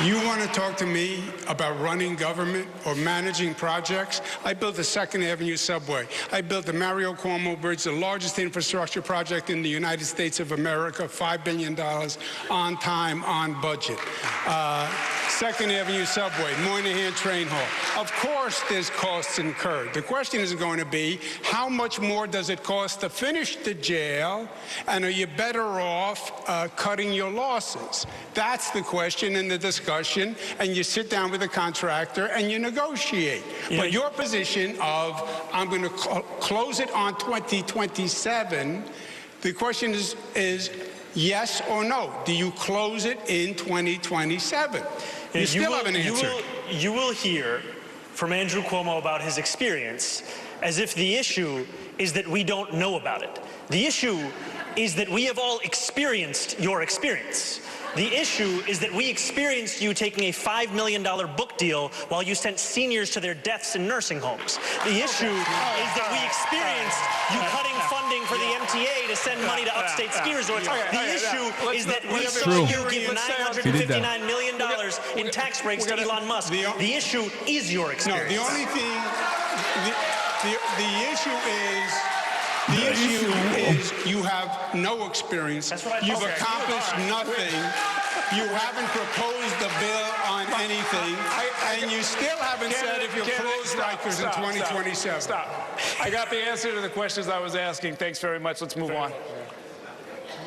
you want to talk to me about running government or managing projects? I built the 2nd Avenue subway. I built the Mario Cuomo Bridge, the largest infrastructure project in the United States of America, $5 billion, on time, on budget. 2nd Avenue subway, Moynihan train hall. Of course there's costs incurred. The question is going to be, how much more does it cost to finish the jail, and are you better off cutting your losses? That's the question in the discussion, and you sit down with a contractor and you negotiate. But your position of, I'm going to close it on 2027, the question is yes or no? Do you close it in 2027? You still haven't answered. You will hear from Andrew Cuomo about his experience as if the issue is that we don't know about it. The issue is that we have all experienced your experience. The issue is that we experienced you taking a $5 million book deal while you sent seniors to their deaths in nursing homes. The issue is that we experienced you cutting funding for the MTA to send money to upstate ski resorts. The issue is that we saw you give $959 million in tax breaks to Elon Musk. The issue is your experience. No, the only thing, the issue is, the issue is you have no experience. You've accomplished nothing. You haven't proposed a bill on anything. And you still haven't said if you close Rikers in 2027. Stop. I got the answer to the questions I was asking. Thanks very much. Let's move on.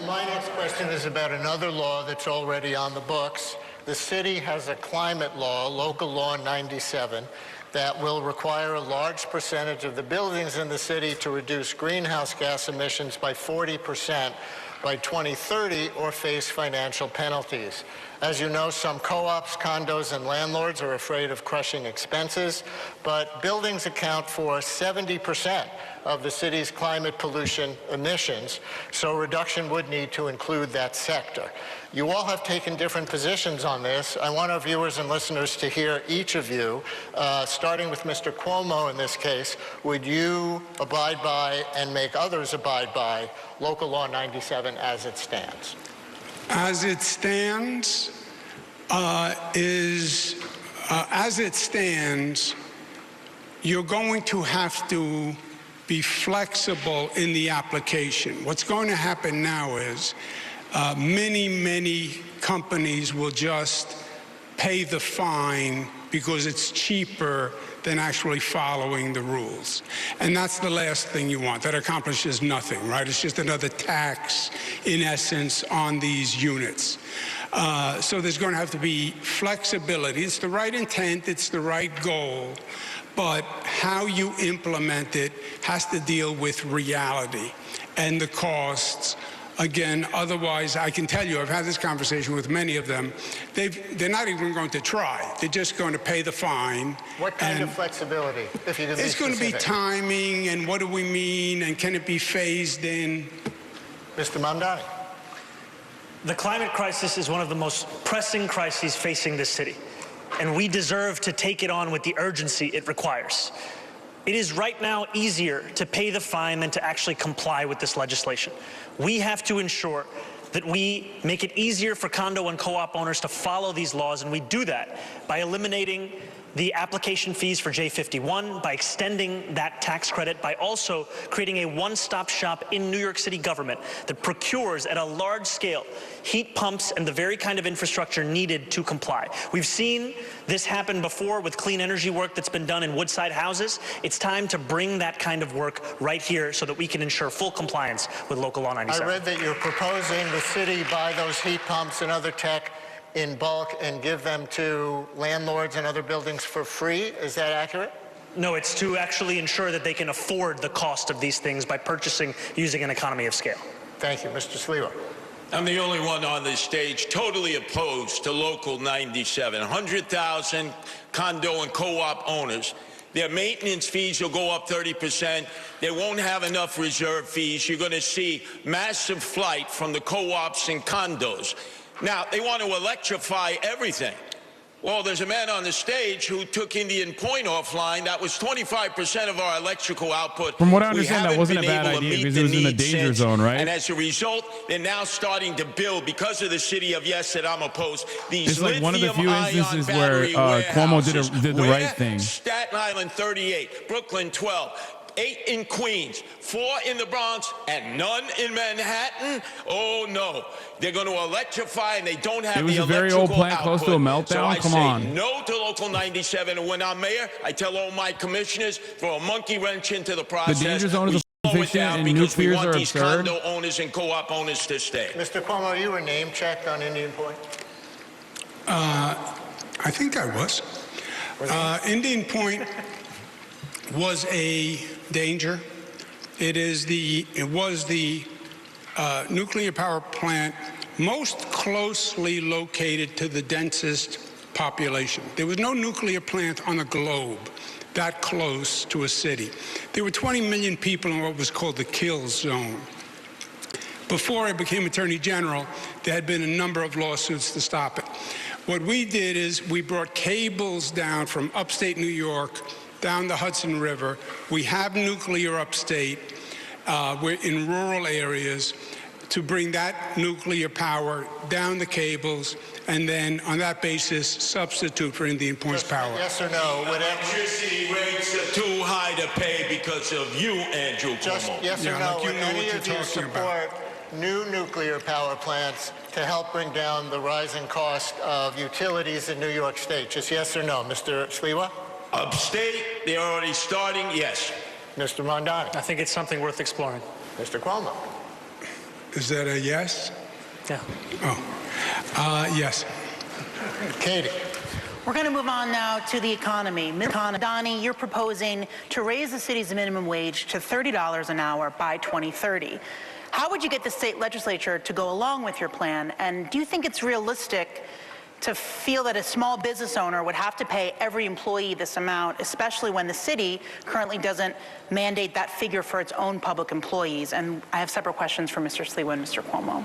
My next question is about another law that's already on the books. The city has a climate law, Local Law 97, that will require a large percentage of the buildings in the city to reduce greenhouse gas emissions by 40% by 2030 or face financial penalties. As you know, some co-ops, condos, and landlords are afraid of crushing expenses, but buildings account for 70% of the city's climate pollution emissions, so reduction would need to include that sector. You all have taken different positions on this. I want our viewers and listeners to hear each of you, starting with Mr. Cuomo in this case. Would you abide by and make others abide by Local Law 97 as it stands? As it stands, you're going to have to be flexible in the application. What's going to happen now is many companies will just pay the fine because it's cheaper than actually following the rules. And that's the last thing you want. That accomplishes nothing, right? It's just another tax, in essence, on these units. So there's going to have to be flexibility. It's the right intent, it's the right goal, but how you implement it has to deal with reality and the costs. Again, otherwise, I can tell you, I've had this conversation with many of them. They're not even going to try. They're just going to pay the fine. What kind of flexibility, if you can be It's going to be specific? timing, and what do we mean, and can it be phased in? Mr. Mamdani. The climate crisis is one of the most pressing crises facing this city, and we deserve to take it on with the urgency it requires. It is right now easier to pay the fine than to actually comply with this legislation. We have to ensure that we make it easier for condo and co-op owners to follow these laws, and we do that by eliminating the application fees for J51, by extending that tax credit, by also creating a one-stop shop in New York City government that procures at a large scale heat pumps and the very kind of infrastructure needed to comply. We've seen this happen before with clean energy work that's been done in Woodside houses. It's time to bring that kind of work right here so that we can ensure full compliance with Local Law 97. I read that you're proposing the city buy those heat pumps and other tech in bulk and give them to landlords and other buildings for free. Is that accurate? No, it's to actually ensure that they can afford the cost of these things by purchasing using an economy of scale. Thank you. Mr. Sliwa. I'm the only one on this stage totally opposed to Local 97. 100,000 condo and co-op owners. Their maintenance fees will go up 30%. They won't have enough reserve fees. You're going to see massive flight from the co-ops and condos. Now, they want to electrify everything. Well, there's a man on the stage who took Indian Point offline. That was 25% of our electrical output. From what I understand, that wasn't a bad idea because it was in the danger zone, right? And as a result, they're now starting to build, because of the city of yes that I'm opposed, these it's like one of the few instances where Cuomo did the right thing. Staten Island 38, Brooklyn 12. 8 in Queens, 4 in the Bronx, and none in Manhattan? Oh, no. They're going to electrify, and they don't have the electrical output. It was a very old plant close to a meltdown? Come on. So I say no to Local 97, and when I'm mayor, I tell all my commissioners, throw a monkey wrench into the process. The danger zone is a fiction, and new fears are absurd. These condo owners and co-op owners to stay. Mr. Cuomo, you were name-checked on Indian Point? I think I was. Indian Point was a danger. It was the nuclear power plant most closely located to the densest population. There was no nuclear plant on the globe that close to a city. There were 20 million people in what was called the kill zone. Before I became Attorney General, there had been a number of lawsuits to stop it. What we did is we brought cables down from upstate New York down the Hudson River. We have nuclear upstate. We're in rural areas to bring that nuclear power down the cables and then on that basis substitute for Indian Point's power. Yes or no? Electricity rates are too high to pay because of you, Andrew Cuomo. Yes or no? Would any of you support new nuclear power plants to help bring down the rising cost of utilities in New York State? Just yes or no, Mr. Sliwa? Upstate, they're already starting, yes. Mr. Mamdani? I think it's something worth exploring. Mr. Cuomo? Is that a yes? Yeah. Oh, yes. Katie? We're going to move on now to the economy. Ms. Mamdani, you're proposing to raise the city's minimum wage to $30 an hour by 2030. How would you get the state legislature to go along with your plan? And do you think it's realistic to feel that a small business owner would have to pay every employee this amount, especially when the city currently doesn't mandate that figure for its own public employees? And I have separate questions for Mr. Sliwa and Mr. Cuomo.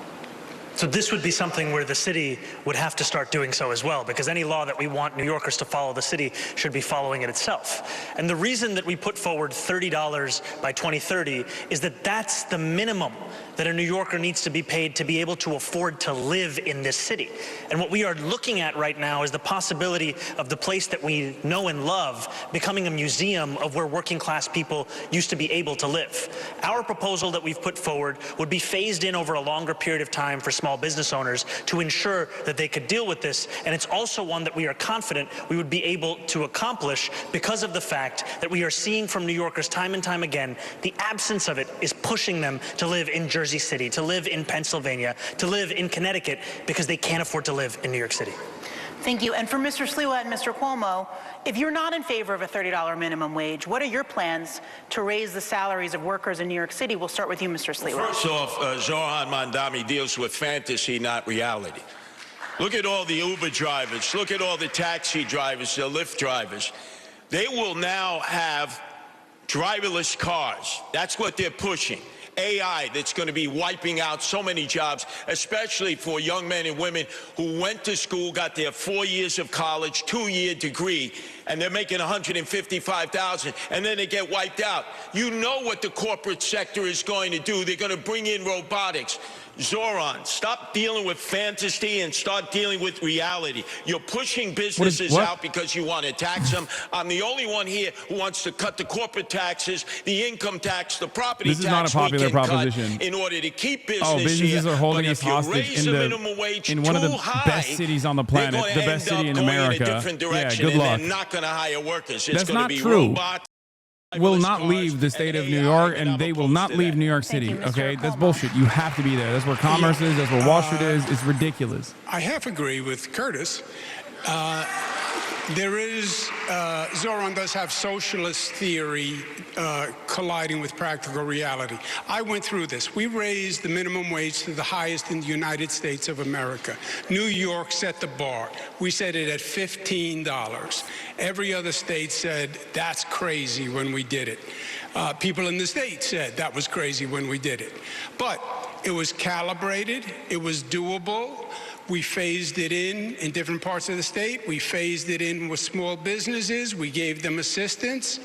So this would be something where the city would have to start doing so as well, because any law that we want New Yorkers to follow, the city should be following it itself. And the reason that we put forward $30 by 2030 is that that's the minimum that a New Yorker needs to be paid to be able to afford to live in this city. And what we are looking at right now is the possibility of the place that we know and love becoming a museum of where working class people used to be able to live. Our proposal that we've put forward would be phased in over a longer period of time for small business owners to ensure that they could deal with this. And it's also one that we are confident we would be able to accomplish because of the fact that we are seeing from New Yorkers time and time again, the absence of it is pushing them to live in Jersey City, to live in Pennsylvania, to live in Connecticut, because they can't afford to live in New York City. Thank you. And for Mr. Sliwa and Mr. Cuomo, if you're not in favor of a $30 minimum wage, what are your plans to raise the salaries of workers in New York City? We'll start with you, Mr. Sliwa. First off, Zohran Mamdani deals with fantasy, not reality. Look at all the Uber drivers. Look at all the taxi drivers, the Lyft drivers. They will now have driverless cars. That's what they're pushing. AI that's going to be wiping out so many jobs, especially for young men and women who went to school, got their 4 years of college, 2-year degree, and they're making $155,000, and then they get wiped out. You know what the corporate sector is going to do. They're going to bring in robotics. Zohran, stop dealing with fantasy and start dealing with reality. You're pushing businesses out because you want to tax them. I'm the only one here who wants to cut the corporate taxes, the income tax, the property tax. This is not a popular proposition. In order to keep business businesses here. are holding us hostage in one of the best cities on the planet, the best city in America. Yeah, good luck. They're not going to hire workers. It's That's going not to be true. robots. Will not leave the state of New York, and they will not leave New York City. Okay, that's bullshit. You have to be there. That's where commerce is. That's where Wall Street is. It's ridiculous. I half agree with Curtis. Zohran does have socialist theory colliding with practical reality. I went through this. We raised the minimum wage to the highest in the United States of America. New York set the bar. We set it at $15. Every other state said, that's crazy when we did it. People in the state said that was crazy when we did it. But it was calibrated. It was doable. We phased it in different parts of the state. We phased it in with small businesses. We gave them assistance.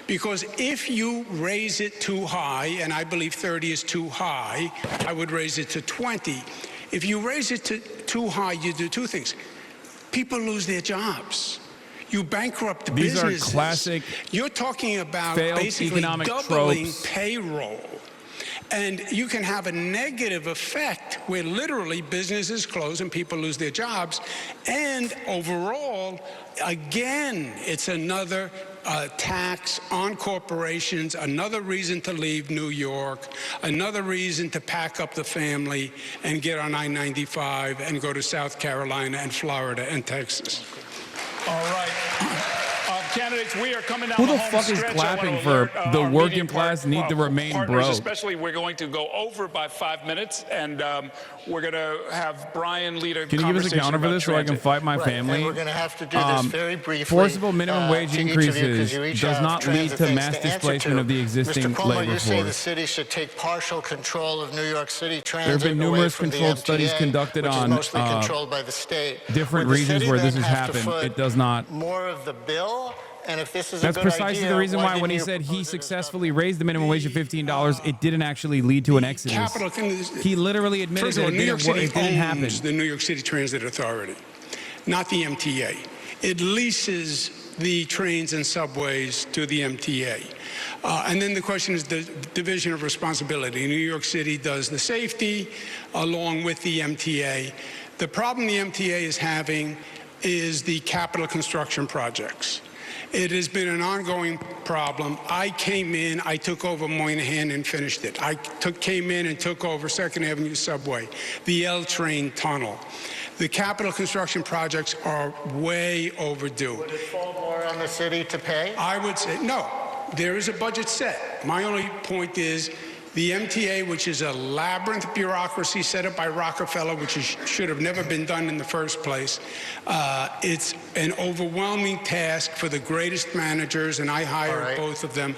Because if you raise it too high, and I believe 30 is too high, I would raise it to 20. If you raise it to too high, you do two things. People lose their jobs. You bankrupt the businesses. These are classic You're talking about basically economic doubling tropes. payroll. And you can have a negative effect where literally businesses close and people lose their jobs. And overall, again, it's another tax on corporations, another reason to leave New York, another reason to pack up the family and get on I-95 and go to South Carolina and Florida and Texas. All right. Candidates, we are coming down Who the home fuck is stretch. clapping for the working class need to remain broke? Especially, we're going to go over by 5 minutes, and we're going to have Brian lead a Can you give us a counter for this so I can fight my family? And we're going to have to do this very briefly. Forcible minimum wage increases does not lead to mass displacement of the existing Mr. Cuomo, labor you say the force. city should take partial control of New York City transit. There have been numerous controlled studies conducted on mostly controlled by the state. Different regions where this has happened. It does not. More of the bill. And if this is That's precisely the reason why when he said he successfully raised the minimum wage to $15, it didn't actually lead to an exodus. He literally admitted that it didn't happen. The New York City Transit Authority, not the MTA. It leases the trains and subways to the MTA. And then the question is the division of responsibility. New York City does the safety along with the MTA. The problem the MTA is having is the capital construction projects. It has been an ongoing problem. I came in, I took over Moynihan and finished it. I came in and took over 2nd Avenue subway, the L train tunnel. The capital construction projects are way overdue. Would it fall more on the city to pay? I would say, no, there is a budget set. My only point is the MTA, which is a labyrinth bureaucracy set up by Rockefeller, which should have never been done in the first place. It's an overwhelming task for the greatest managers, and I hire both of them.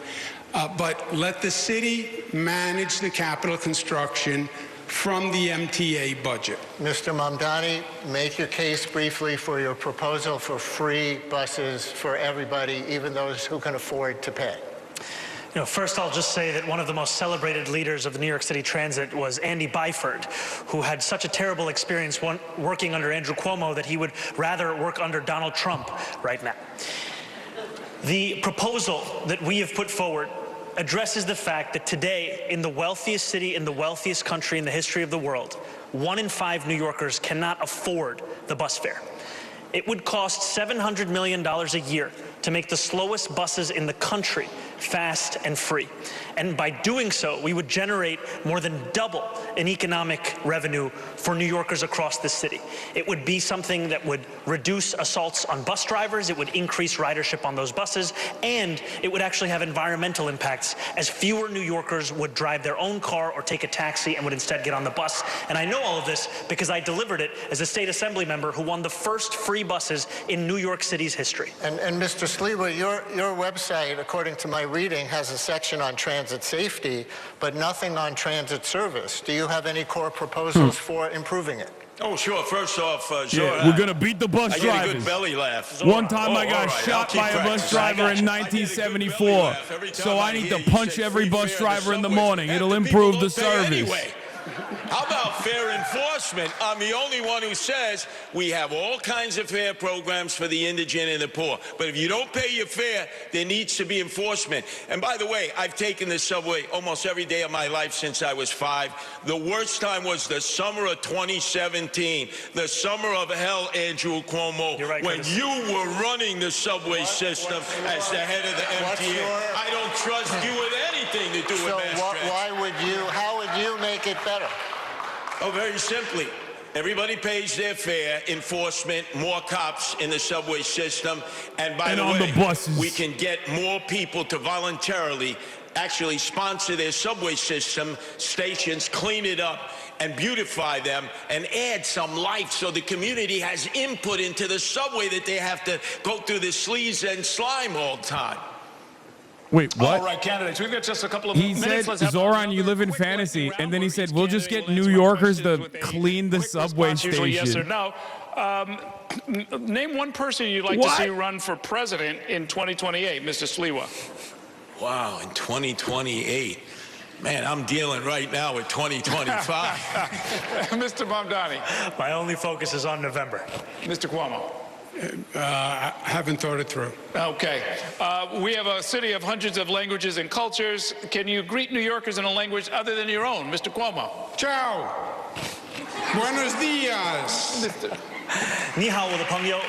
But let the city manage the capital construction from the MTA budget. Mr. Mamdani, make your case briefly for your proposal for free buses for everybody, even those who can afford to pay. You know, first I'll just say that one of the most celebrated leaders of the New York City Transit was Andy Byford, who had such a terrible experience working under Andrew Cuomo that he would rather work under Donald Trump right now. The proposal that we have put forward addresses the fact that today, in the wealthiest city, in the wealthiest country in the history of the world, 1 in 5 New Yorkers cannot afford the bus fare. It would cost $700 million a year to make the slowest buses in the country fast and free. And by doing so, we would generate more than double in economic revenue for New Yorkers across the city. It would be something that would reduce assaults on bus drivers, it would increase ridership on those buses, and it would actually have environmental impacts, as fewer New Yorkers would drive their own car or take a taxi and would instead get on the bus. And I know all of this because I delivered it as a state assembly member who won the first free buses in New York City's history. And Mr. Sliwa, your website, according to my reading, has a section on transit safety, but nothing on transit service. Do you have any core proposals for improving it? Oh, sure. First off, yeah, we're going to beat the bus drivers. I get a good belly laugh. One time I got shot by a bus driver in 1974, so I need to punch every bus driver in the morning. It'll improve the service. Anyway. How about fair enforcement? I'm the only one who says we have all kinds of fare programs for the indigent and the poor. But if you don't pay your fare, there needs to be enforcement. And by the way, I've taken the subway almost every day of my life since I was 5. The worst time was the summer of 2017, the summer of hell, Andrew Cuomo, You're right, when Curtis. you were running the subway system as the head of the MTA. I don't trust you with anything to do with mass transit. How would you make it better? Oh, very simply. Everybody pays their fare, enforcement, more cops in the subway system, and by the on way, the buses. we can get more people to voluntarily actually sponsor their subway system stations, clean it up, and beautify them, and add some life so the community has input into the subway that they have to go through the sleaze and slime all the time. Wait, what? All right, candidates, we've got just a couple of He minutes. said, Let's have Zoran, you another live in quick fantasy. lightning And then he round said, where we'll each just get candidate New will answer my Yorkers to questions with a clean the quick subway response, usually yes or station. no. Name one person you'd like to see run for president in 2028, Mr. Sliwa. Wow, in 2028. Man, I'm dealing right now with 2025. Mr. Mamdani. My only focus is on November. Mr. Cuomo. I haven't thought it through. Okay. We have a city of hundreds of languages and cultures. Can you greet New Yorkers in a language other than your own? Mr. Cuomo. Ciao. Buenos dias. Ni hao, 我的朋友.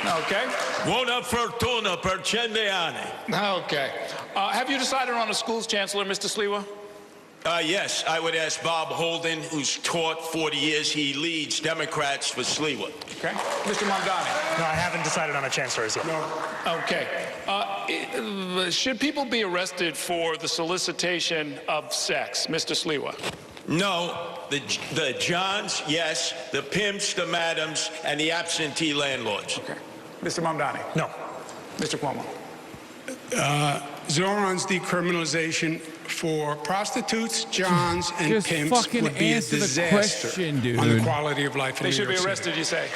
Okay. Buona fortuna per cento anni. Okay. Have you decided on a school's chancellor, Mr. Sliwa? Yes, I would ask Bob Holden, who's taught 40 years. He leads Democrats for Sliwa. Okay. Mr. Mamdani. No, I haven't decided on a chancellor as yet. Okay. Should people be arrested for the solicitation of sex, Mr. Sliwa? No, the Johns, yes, the pimps, the madams, and the absentee landlords. Okay. Mr. Mamdani. No. Mr. Cuomo. Zoran's decriminalization for prostitutes, Johns, and Just pimps fucking would be a answer the disaster question, dude. on the quality of life in They New should be York City. arrested, you say?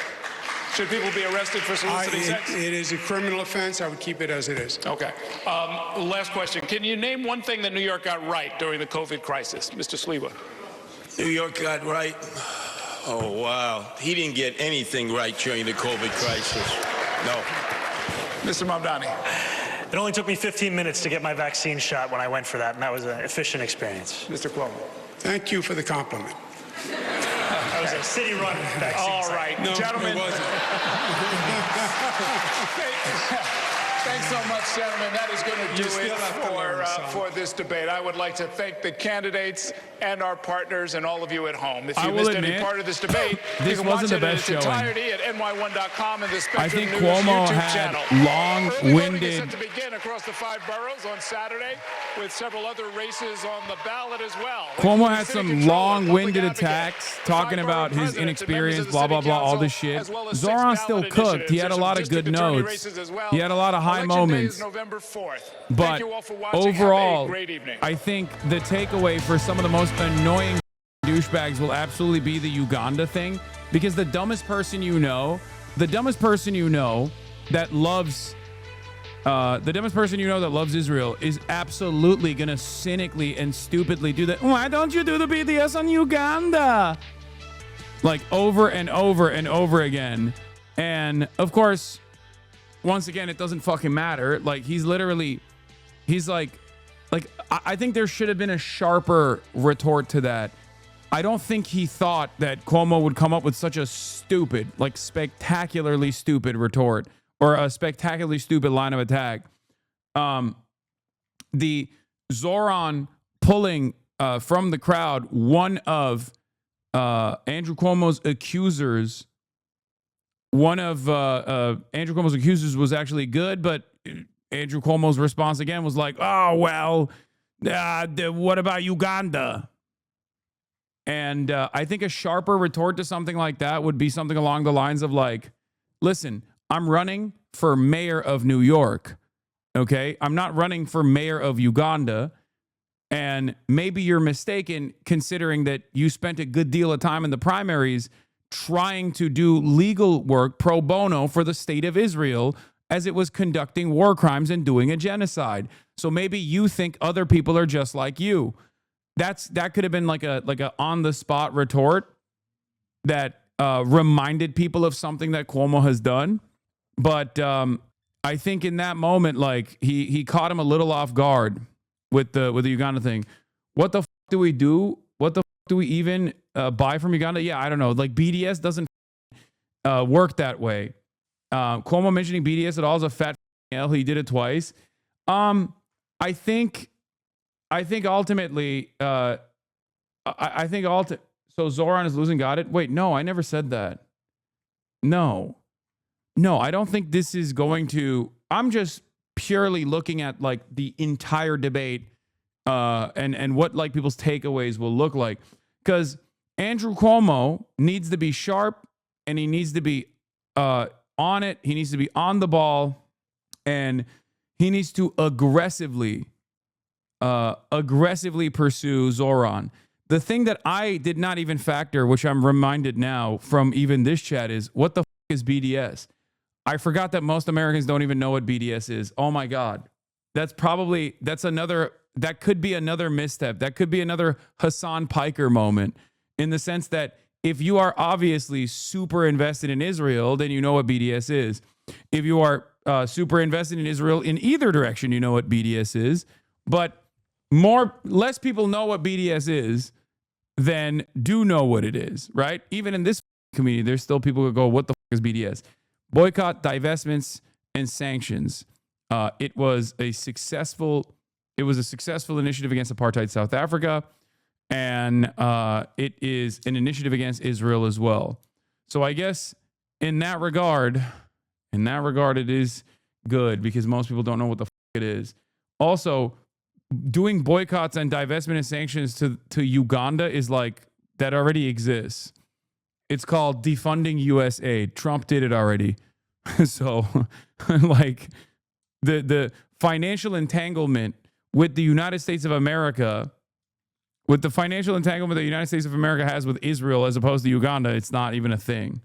Should people be arrested for soliciting sex? It is a criminal offense. I would keep it as it is. Okay. Last question. Can you name one thing that New York got right during the COVID crisis? Mr. Sliwa. New York got right. Oh, wow. He didn't get anything right during the COVID crisis. No. Mr. Mamdani. It only took me 15 minutes to get my vaccine shot when I went for that, and that was an efficient experience. Mr. Cuomo. Thank you for the compliment. That was a city-run vaccine. All site. right, No, gentlemen. it wasn't. Thanks so much, gentlemen. That is going to do You still it have to learn, son. for this debate. I would like to thank the candidates and our partners and all of you at home. If you I will missed any admit, part of this debate, this you can wasn't watch the it in best its showing. entirety at ny1.com and the Spectrum I think News Cuomo YouTube had channel. Early voting is long-winded. set to begin across the 5 boroughs on Saturday, with several other races on the ballot as well. Cuomo Including had city some controller, long-winded public advocate, attacks talking 5 about borough his presidents and inexperience, members of blah, the blah, city blah, all council, this shit. as well as 6 Zoran still ballot cooked. He had a initiatives. lot There's of good some district attorney notes. races as well. He had a lot of high Election Day moments. is November 4th. But Thank you all for watching. Have a overall, great evening. I think the takeaway for some of the most annoying douchebags will absolutely be the Uganda thing, because the dumbest person you know that loves Israel is absolutely gonna cynically and stupidly do that. Why don't you do the BTS on Uganda? Like over and over and over again. And of course, once again, it doesn't fucking matter. Like he's like, I think there should have been a sharper retort to that. I don't think he thought that Cuomo would come up with such a stupid, like spectacularly stupid retort or a spectacularly stupid line of attack. The Zohran pulling from the crowd one of Andrew Cuomo's accusers. One of Andrew Cuomo's accusers was actually good, but Andrew Cuomo's response again was like, oh, well, what about Uganda? And I think a sharper retort to something like that would be something along the lines of like, listen, I'm running for mayor of New York, okay? I'm not running for mayor of Uganda. And maybe you're mistaken considering that you spent a good deal of time in the primaries trying to do legal work pro bono for the state of Israel as it was conducting war crimes and doing a genocide. So maybe you think other people are just like you. that could have been like a on the spot retort that reminded people of something that Cuomo has done. But I think in that moment, like he caught him a little off guard with the Uganda thing. What the do we do? What the do we even buy from Uganda? Yeah, I don't know. Like BDS doesn't work that way. Cuomo mentioning BDS at all is a fat L. He did it twice. I think ultimately, so Zohran is losing. Got it. Wait, no, I never said that. No, I don't think this is going to. I'm just purely looking at like the entire debate, and what like people's takeaways will look like. Because Andrew Cuomo needs to be sharp, and he needs to be on it. He needs to be on the ball, and he needs to aggressively pursue Zohran. The thing that I did not even factor, which I'm reminded now from even this chat, is what the is BDS? I forgot that most Americans don't even know what BDS is. Oh my God. That could be another misstep. That could be another Hasan Piker moment, in the sense that if you are obviously super invested in Israel, then you know what BDS is. If you are super invested in Israel in either direction, you know what BDS is. But less people know what BDS is than do know what it is, right? Even in this community, there's still people who go, what the is BDS? Boycott, divestments, and sanctions. It was a successful initiative against apartheid South Africa, and it is an initiative against Israel as well. So I guess in that regard, it is good, because most people don't know what the it is. Also, doing boycotts and divestment and sanctions to Uganda is like, that already exists. It's called defunding U.S. aid. Trump did it already. So like the financial entanglement with the United States of America, with the financial entanglement the United States of America has with Israel as opposed to Uganda, it's not even a thing.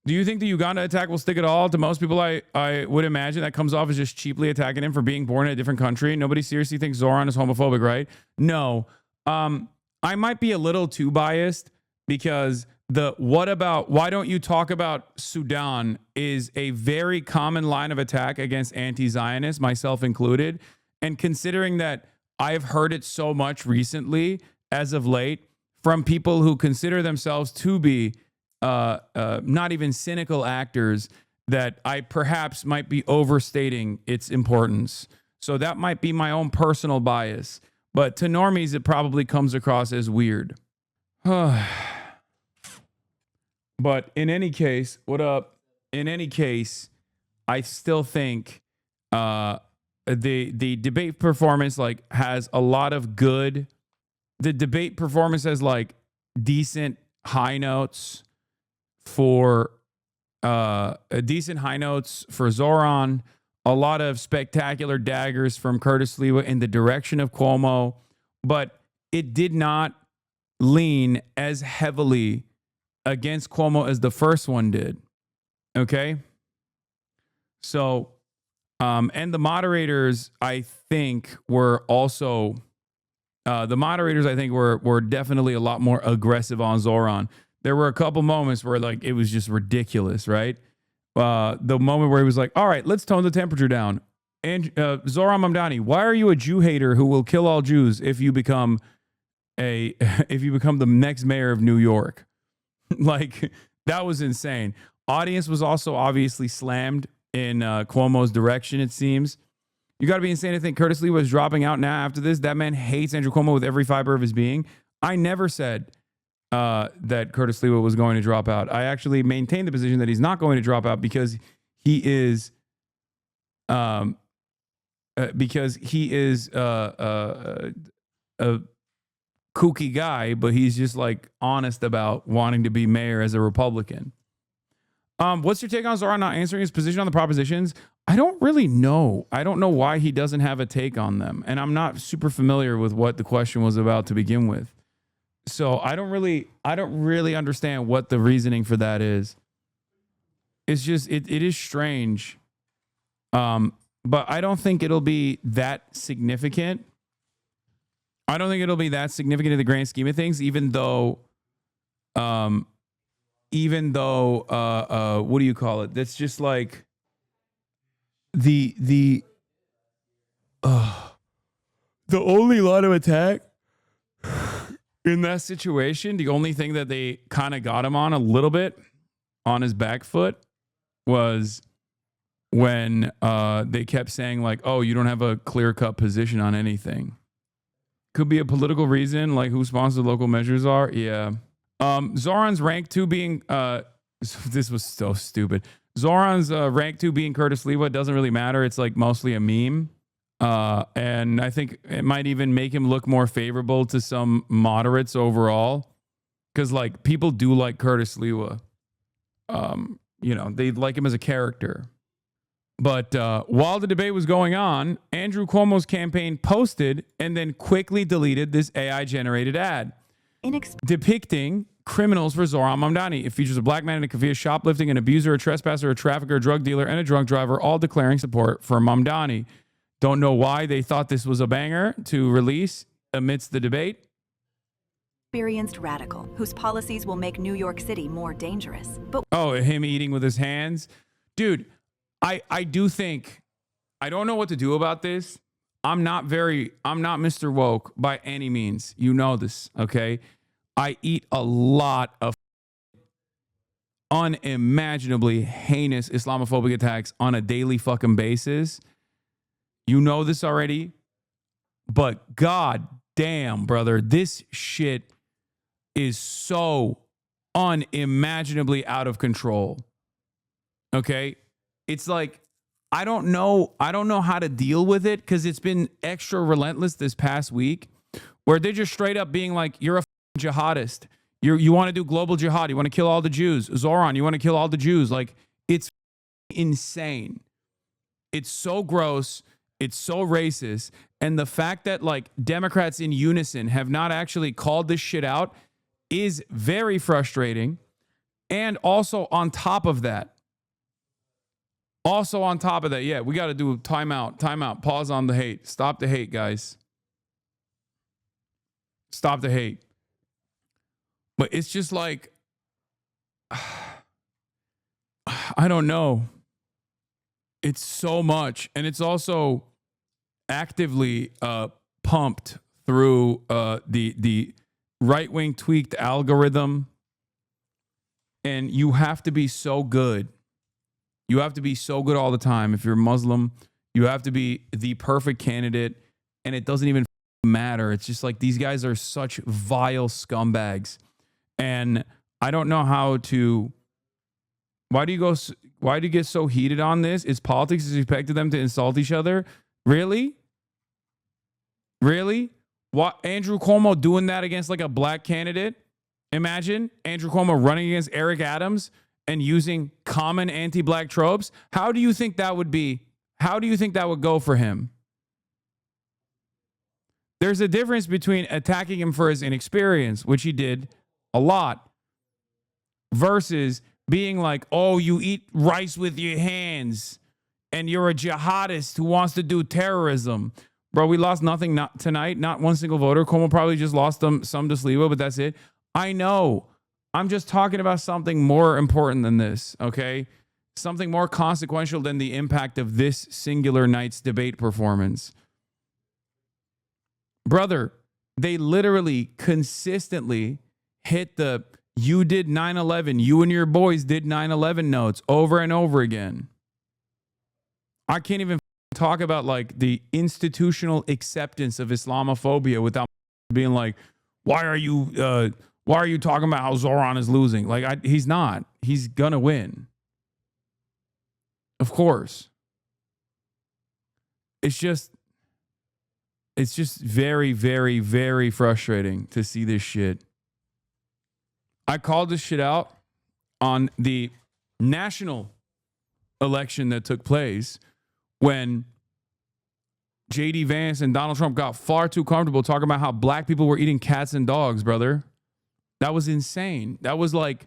Do you think the Uganda attack will stick at all? To most people, I would imagine that comes off as just cheaply attacking him for being born in a different country. Nobody seriously thinks Zohran is homophobic, right? No. I might be a little too biased, because why don't you talk about Sudan is a very common line of attack against anti-Zionists, myself included. And considering that I've heard it so much recently, as of late, from people who consider themselves to be not even cynical actors, that I perhaps might be overstating its importance. So that might be my own personal bias. But to normies, it probably comes across as weird. But in any case, what up? In any case, I still think the debate performance like has a lot of good. The debate performance has like decent high notes for Zohran, a lot of spectacular daggers from Curtis Sliwa in the direction of Quomo, but it did not lean as heavily against Quomo as the first one did. Okay? So, and the moderators, I think, were also, were definitely a lot more aggressive on Zohran. There were a couple moments where like it was just ridiculous, right? The moment where he was like, all right, let's tone the temperature down. And Zohran Mamdani, why are you a Jew hater who will kill all Jews if you become the next mayor of New York? Like, that was insane. Audience was also obviously slammed in Cuomo's direction, it seems. You got to be insane to think Curtis Lee was dropping out now after this. That man hates Andrew Cuomo with every fiber of his being. I never said that Curtis Sliwa was going to drop out. I actually maintain the position that he's not going to drop out, because he is a kooky guy, but he's just like honest about wanting to be mayor as a Republican. What's your take on Zohran not answering his position on the propositions? I don't really know. I don't know why he doesn't have a take on them, and I'm not super familiar with what the question was about to begin with. So I don't really understand what the reasoning for that is. It's just it is strange. But I don't think it'll be that significant. I don't think it'll be that significant in the grand scheme of things, even though, what do you call it? That's just like the only line of attack in that situation, the only thing that they kind of got him on a little bit on his back foot was when they kept saying like, oh, you don't have a clear-cut position on anything. Could be a political reason, like who sponsored local measures are. Yeah. Zohran's rank 2 being, this was so stupid. Zohran's rank 2 being Curtis Sliwa doesn't really matter. It's like mostly a meme. And I think it might even make him look more favorable to some moderates overall. Because like people do like Curtis Sliwa. You know, they like him as a character. But while the debate was going on, Andrew Cuomo's campaign posted and then quickly deleted this AI-generated ad depicting criminals for Zohran Mamdani. It features a black man in a kafia shoplifting, an abuser, a trespasser, a trafficker, a drug dealer, and a drunk driver, all declaring support for Mamdani. Don't know why they thought this was a banger to release amidst the debate. Experienced radical whose policies will make New York City more dangerous. But him eating with his hands. Dude, I do think, I don't know what to do about this. I'm not Mr. Woke by any means. You know this, okay? I eat a lot of unimaginably heinous Islamophobic attacks on a daily fucking basis. You know this already. But god damn, brother, this shit is so unimaginably out of control. Okay? It's like, I don't know how to deal with it because it's been extra relentless this past week where they're just straight up being like, you're a jihadist. You want to do global jihad. You want to kill all the Jews. Zohran, you want to kill all the Jews. Like, it's insane. It's so gross. It's so racist. And the fact that like Democrats in unison have not actually called this shit out is very frustrating. And also on top of that, yeah, we got to do timeout, pause on the hate. Stop the hate, guys. Stop the hate. But it's just like, I don't know. It's so much. And it's also actively pumped through the right-wing tweaked algorithm. And you have to be so good. You have to be so good all the time. If you're Muslim, you have to be the perfect candidate. And it doesn't even matter. It's just like these guys are such vile scumbags. And I don't know how to... Why do you get so heated on this? Is politics expected them to insult each other? Really? Really? What, Andrew Cuomo doing that against like a black candidate? Imagine Andrew Cuomo running against Eric Adams and using common anti-black tropes. How do you think that would be? How do you think that would go for him? There's a difference between attacking him for his inexperience, which he did a lot, versus being like, oh, you eat rice with your hands and you're a jihadist who wants to do terrorism. Bro, we lost nothing tonight. Not one single voter. Quomo probably just lost some to Sliwa, but that's it. I know. I'm just talking about something more important than this, okay? Something more consequential than the impact of this singular night's debate performance. Brother, they literally consistently hit the you did 9/11, you and your boys did 9/11 notes over and over again. I can't even talk about like the institutional acceptance of Islamophobia without being like, why are you talking about how Zohran is losing? Like, he's not. He's gonna win. Of course. It's just very, very, very frustrating to see this shit. I called this shit out on the national election that took place when J.D. Vance and Donald Trump got far too comfortable talking about how black people were eating cats and dogs, brother. That was insane. That was like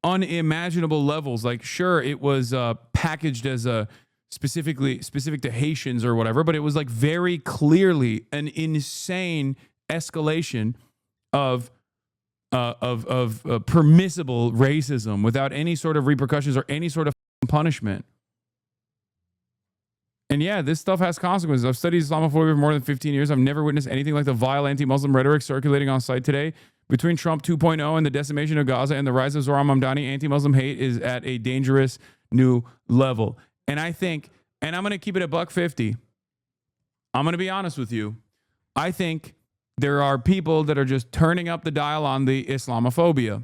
unimaginable levels. Like, sure, it was packaged as a specific to Haitians or whatever, but it was like very clearly an insane escalation of permissible racism without any sort of repercussions or any sort of punishment. And yeah, this stuff has consequences. I've studied Islamophobia for more than 15 years. I've never witnessed anything like the vile anti-Muslim rhetoric circulating on site today. Between Trump 2.0 and the decimation of Gaza and the rise of Zohran Mamdani, anti-Muslim hate is at a dangerous new level. And I think, and I'm going to keep it at $1.50. I'm going to be honest with you. I think there are people that are just turning up the dial on the Islamophobia,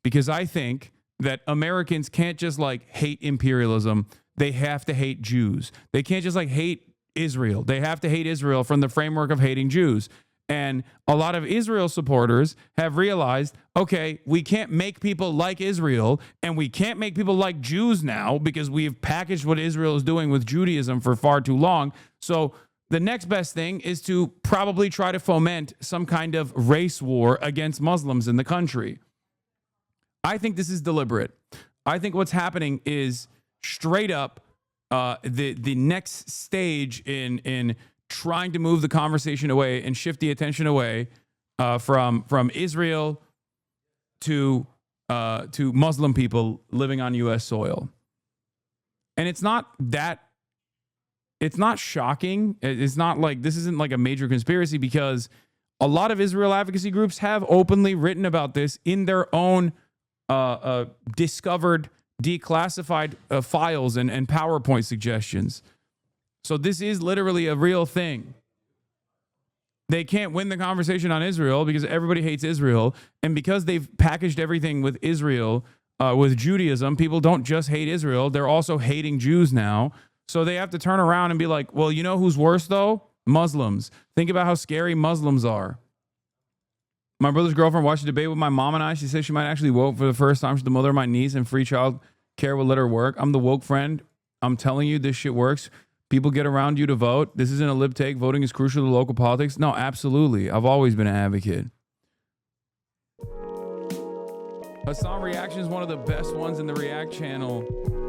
because I think that Americans can't just like hate imperialism. They have to hate Jews. They can't just like hate Israel. They have to hate Israel from the framework of hating Jews. And a lot of Israel supporters have realized, okay, we can't make people like Israel and we can't make people like Jews now because we've packaged what Israel is doing with Judaism for far too long. So the next best thing is to probably try to foment some kind of race war against Muslims in the country. I think this is deliberate. I think what's happening is straight up the next stage in trying to move the conversation away and shift the attention away from Israel to Muslim people living on U.S. soil. And it's not shocking. It's not like this isn't like a major conspiracy, because a lot of Israel advocacy groups have openly written about this in their own discovered declassified files and PowerPoint suggestions. So this is literally a real thing. They can't win the conversation on Israel because everybody hates Israel. And because they've packaged everything with Israel, with Judaism, people don't just hate Israel. They're also hating Jews now. So they have to turn around and be like, well, you know who's worse though? Muslims. Think about how scary Muslims are. My brother's girlfriend watched a debate with my mom and I. She said she might actually vote for the first time. She's the mother of my niece, and free child care will let her work. I'm the woke friend. I'm telling you, this shit works. People get around you to vote. This isn't a lib take. Voting is crucial to local politics. No, absolutely. I've always been an advocate. Hasan Reactions, one of the best ones in the React channel.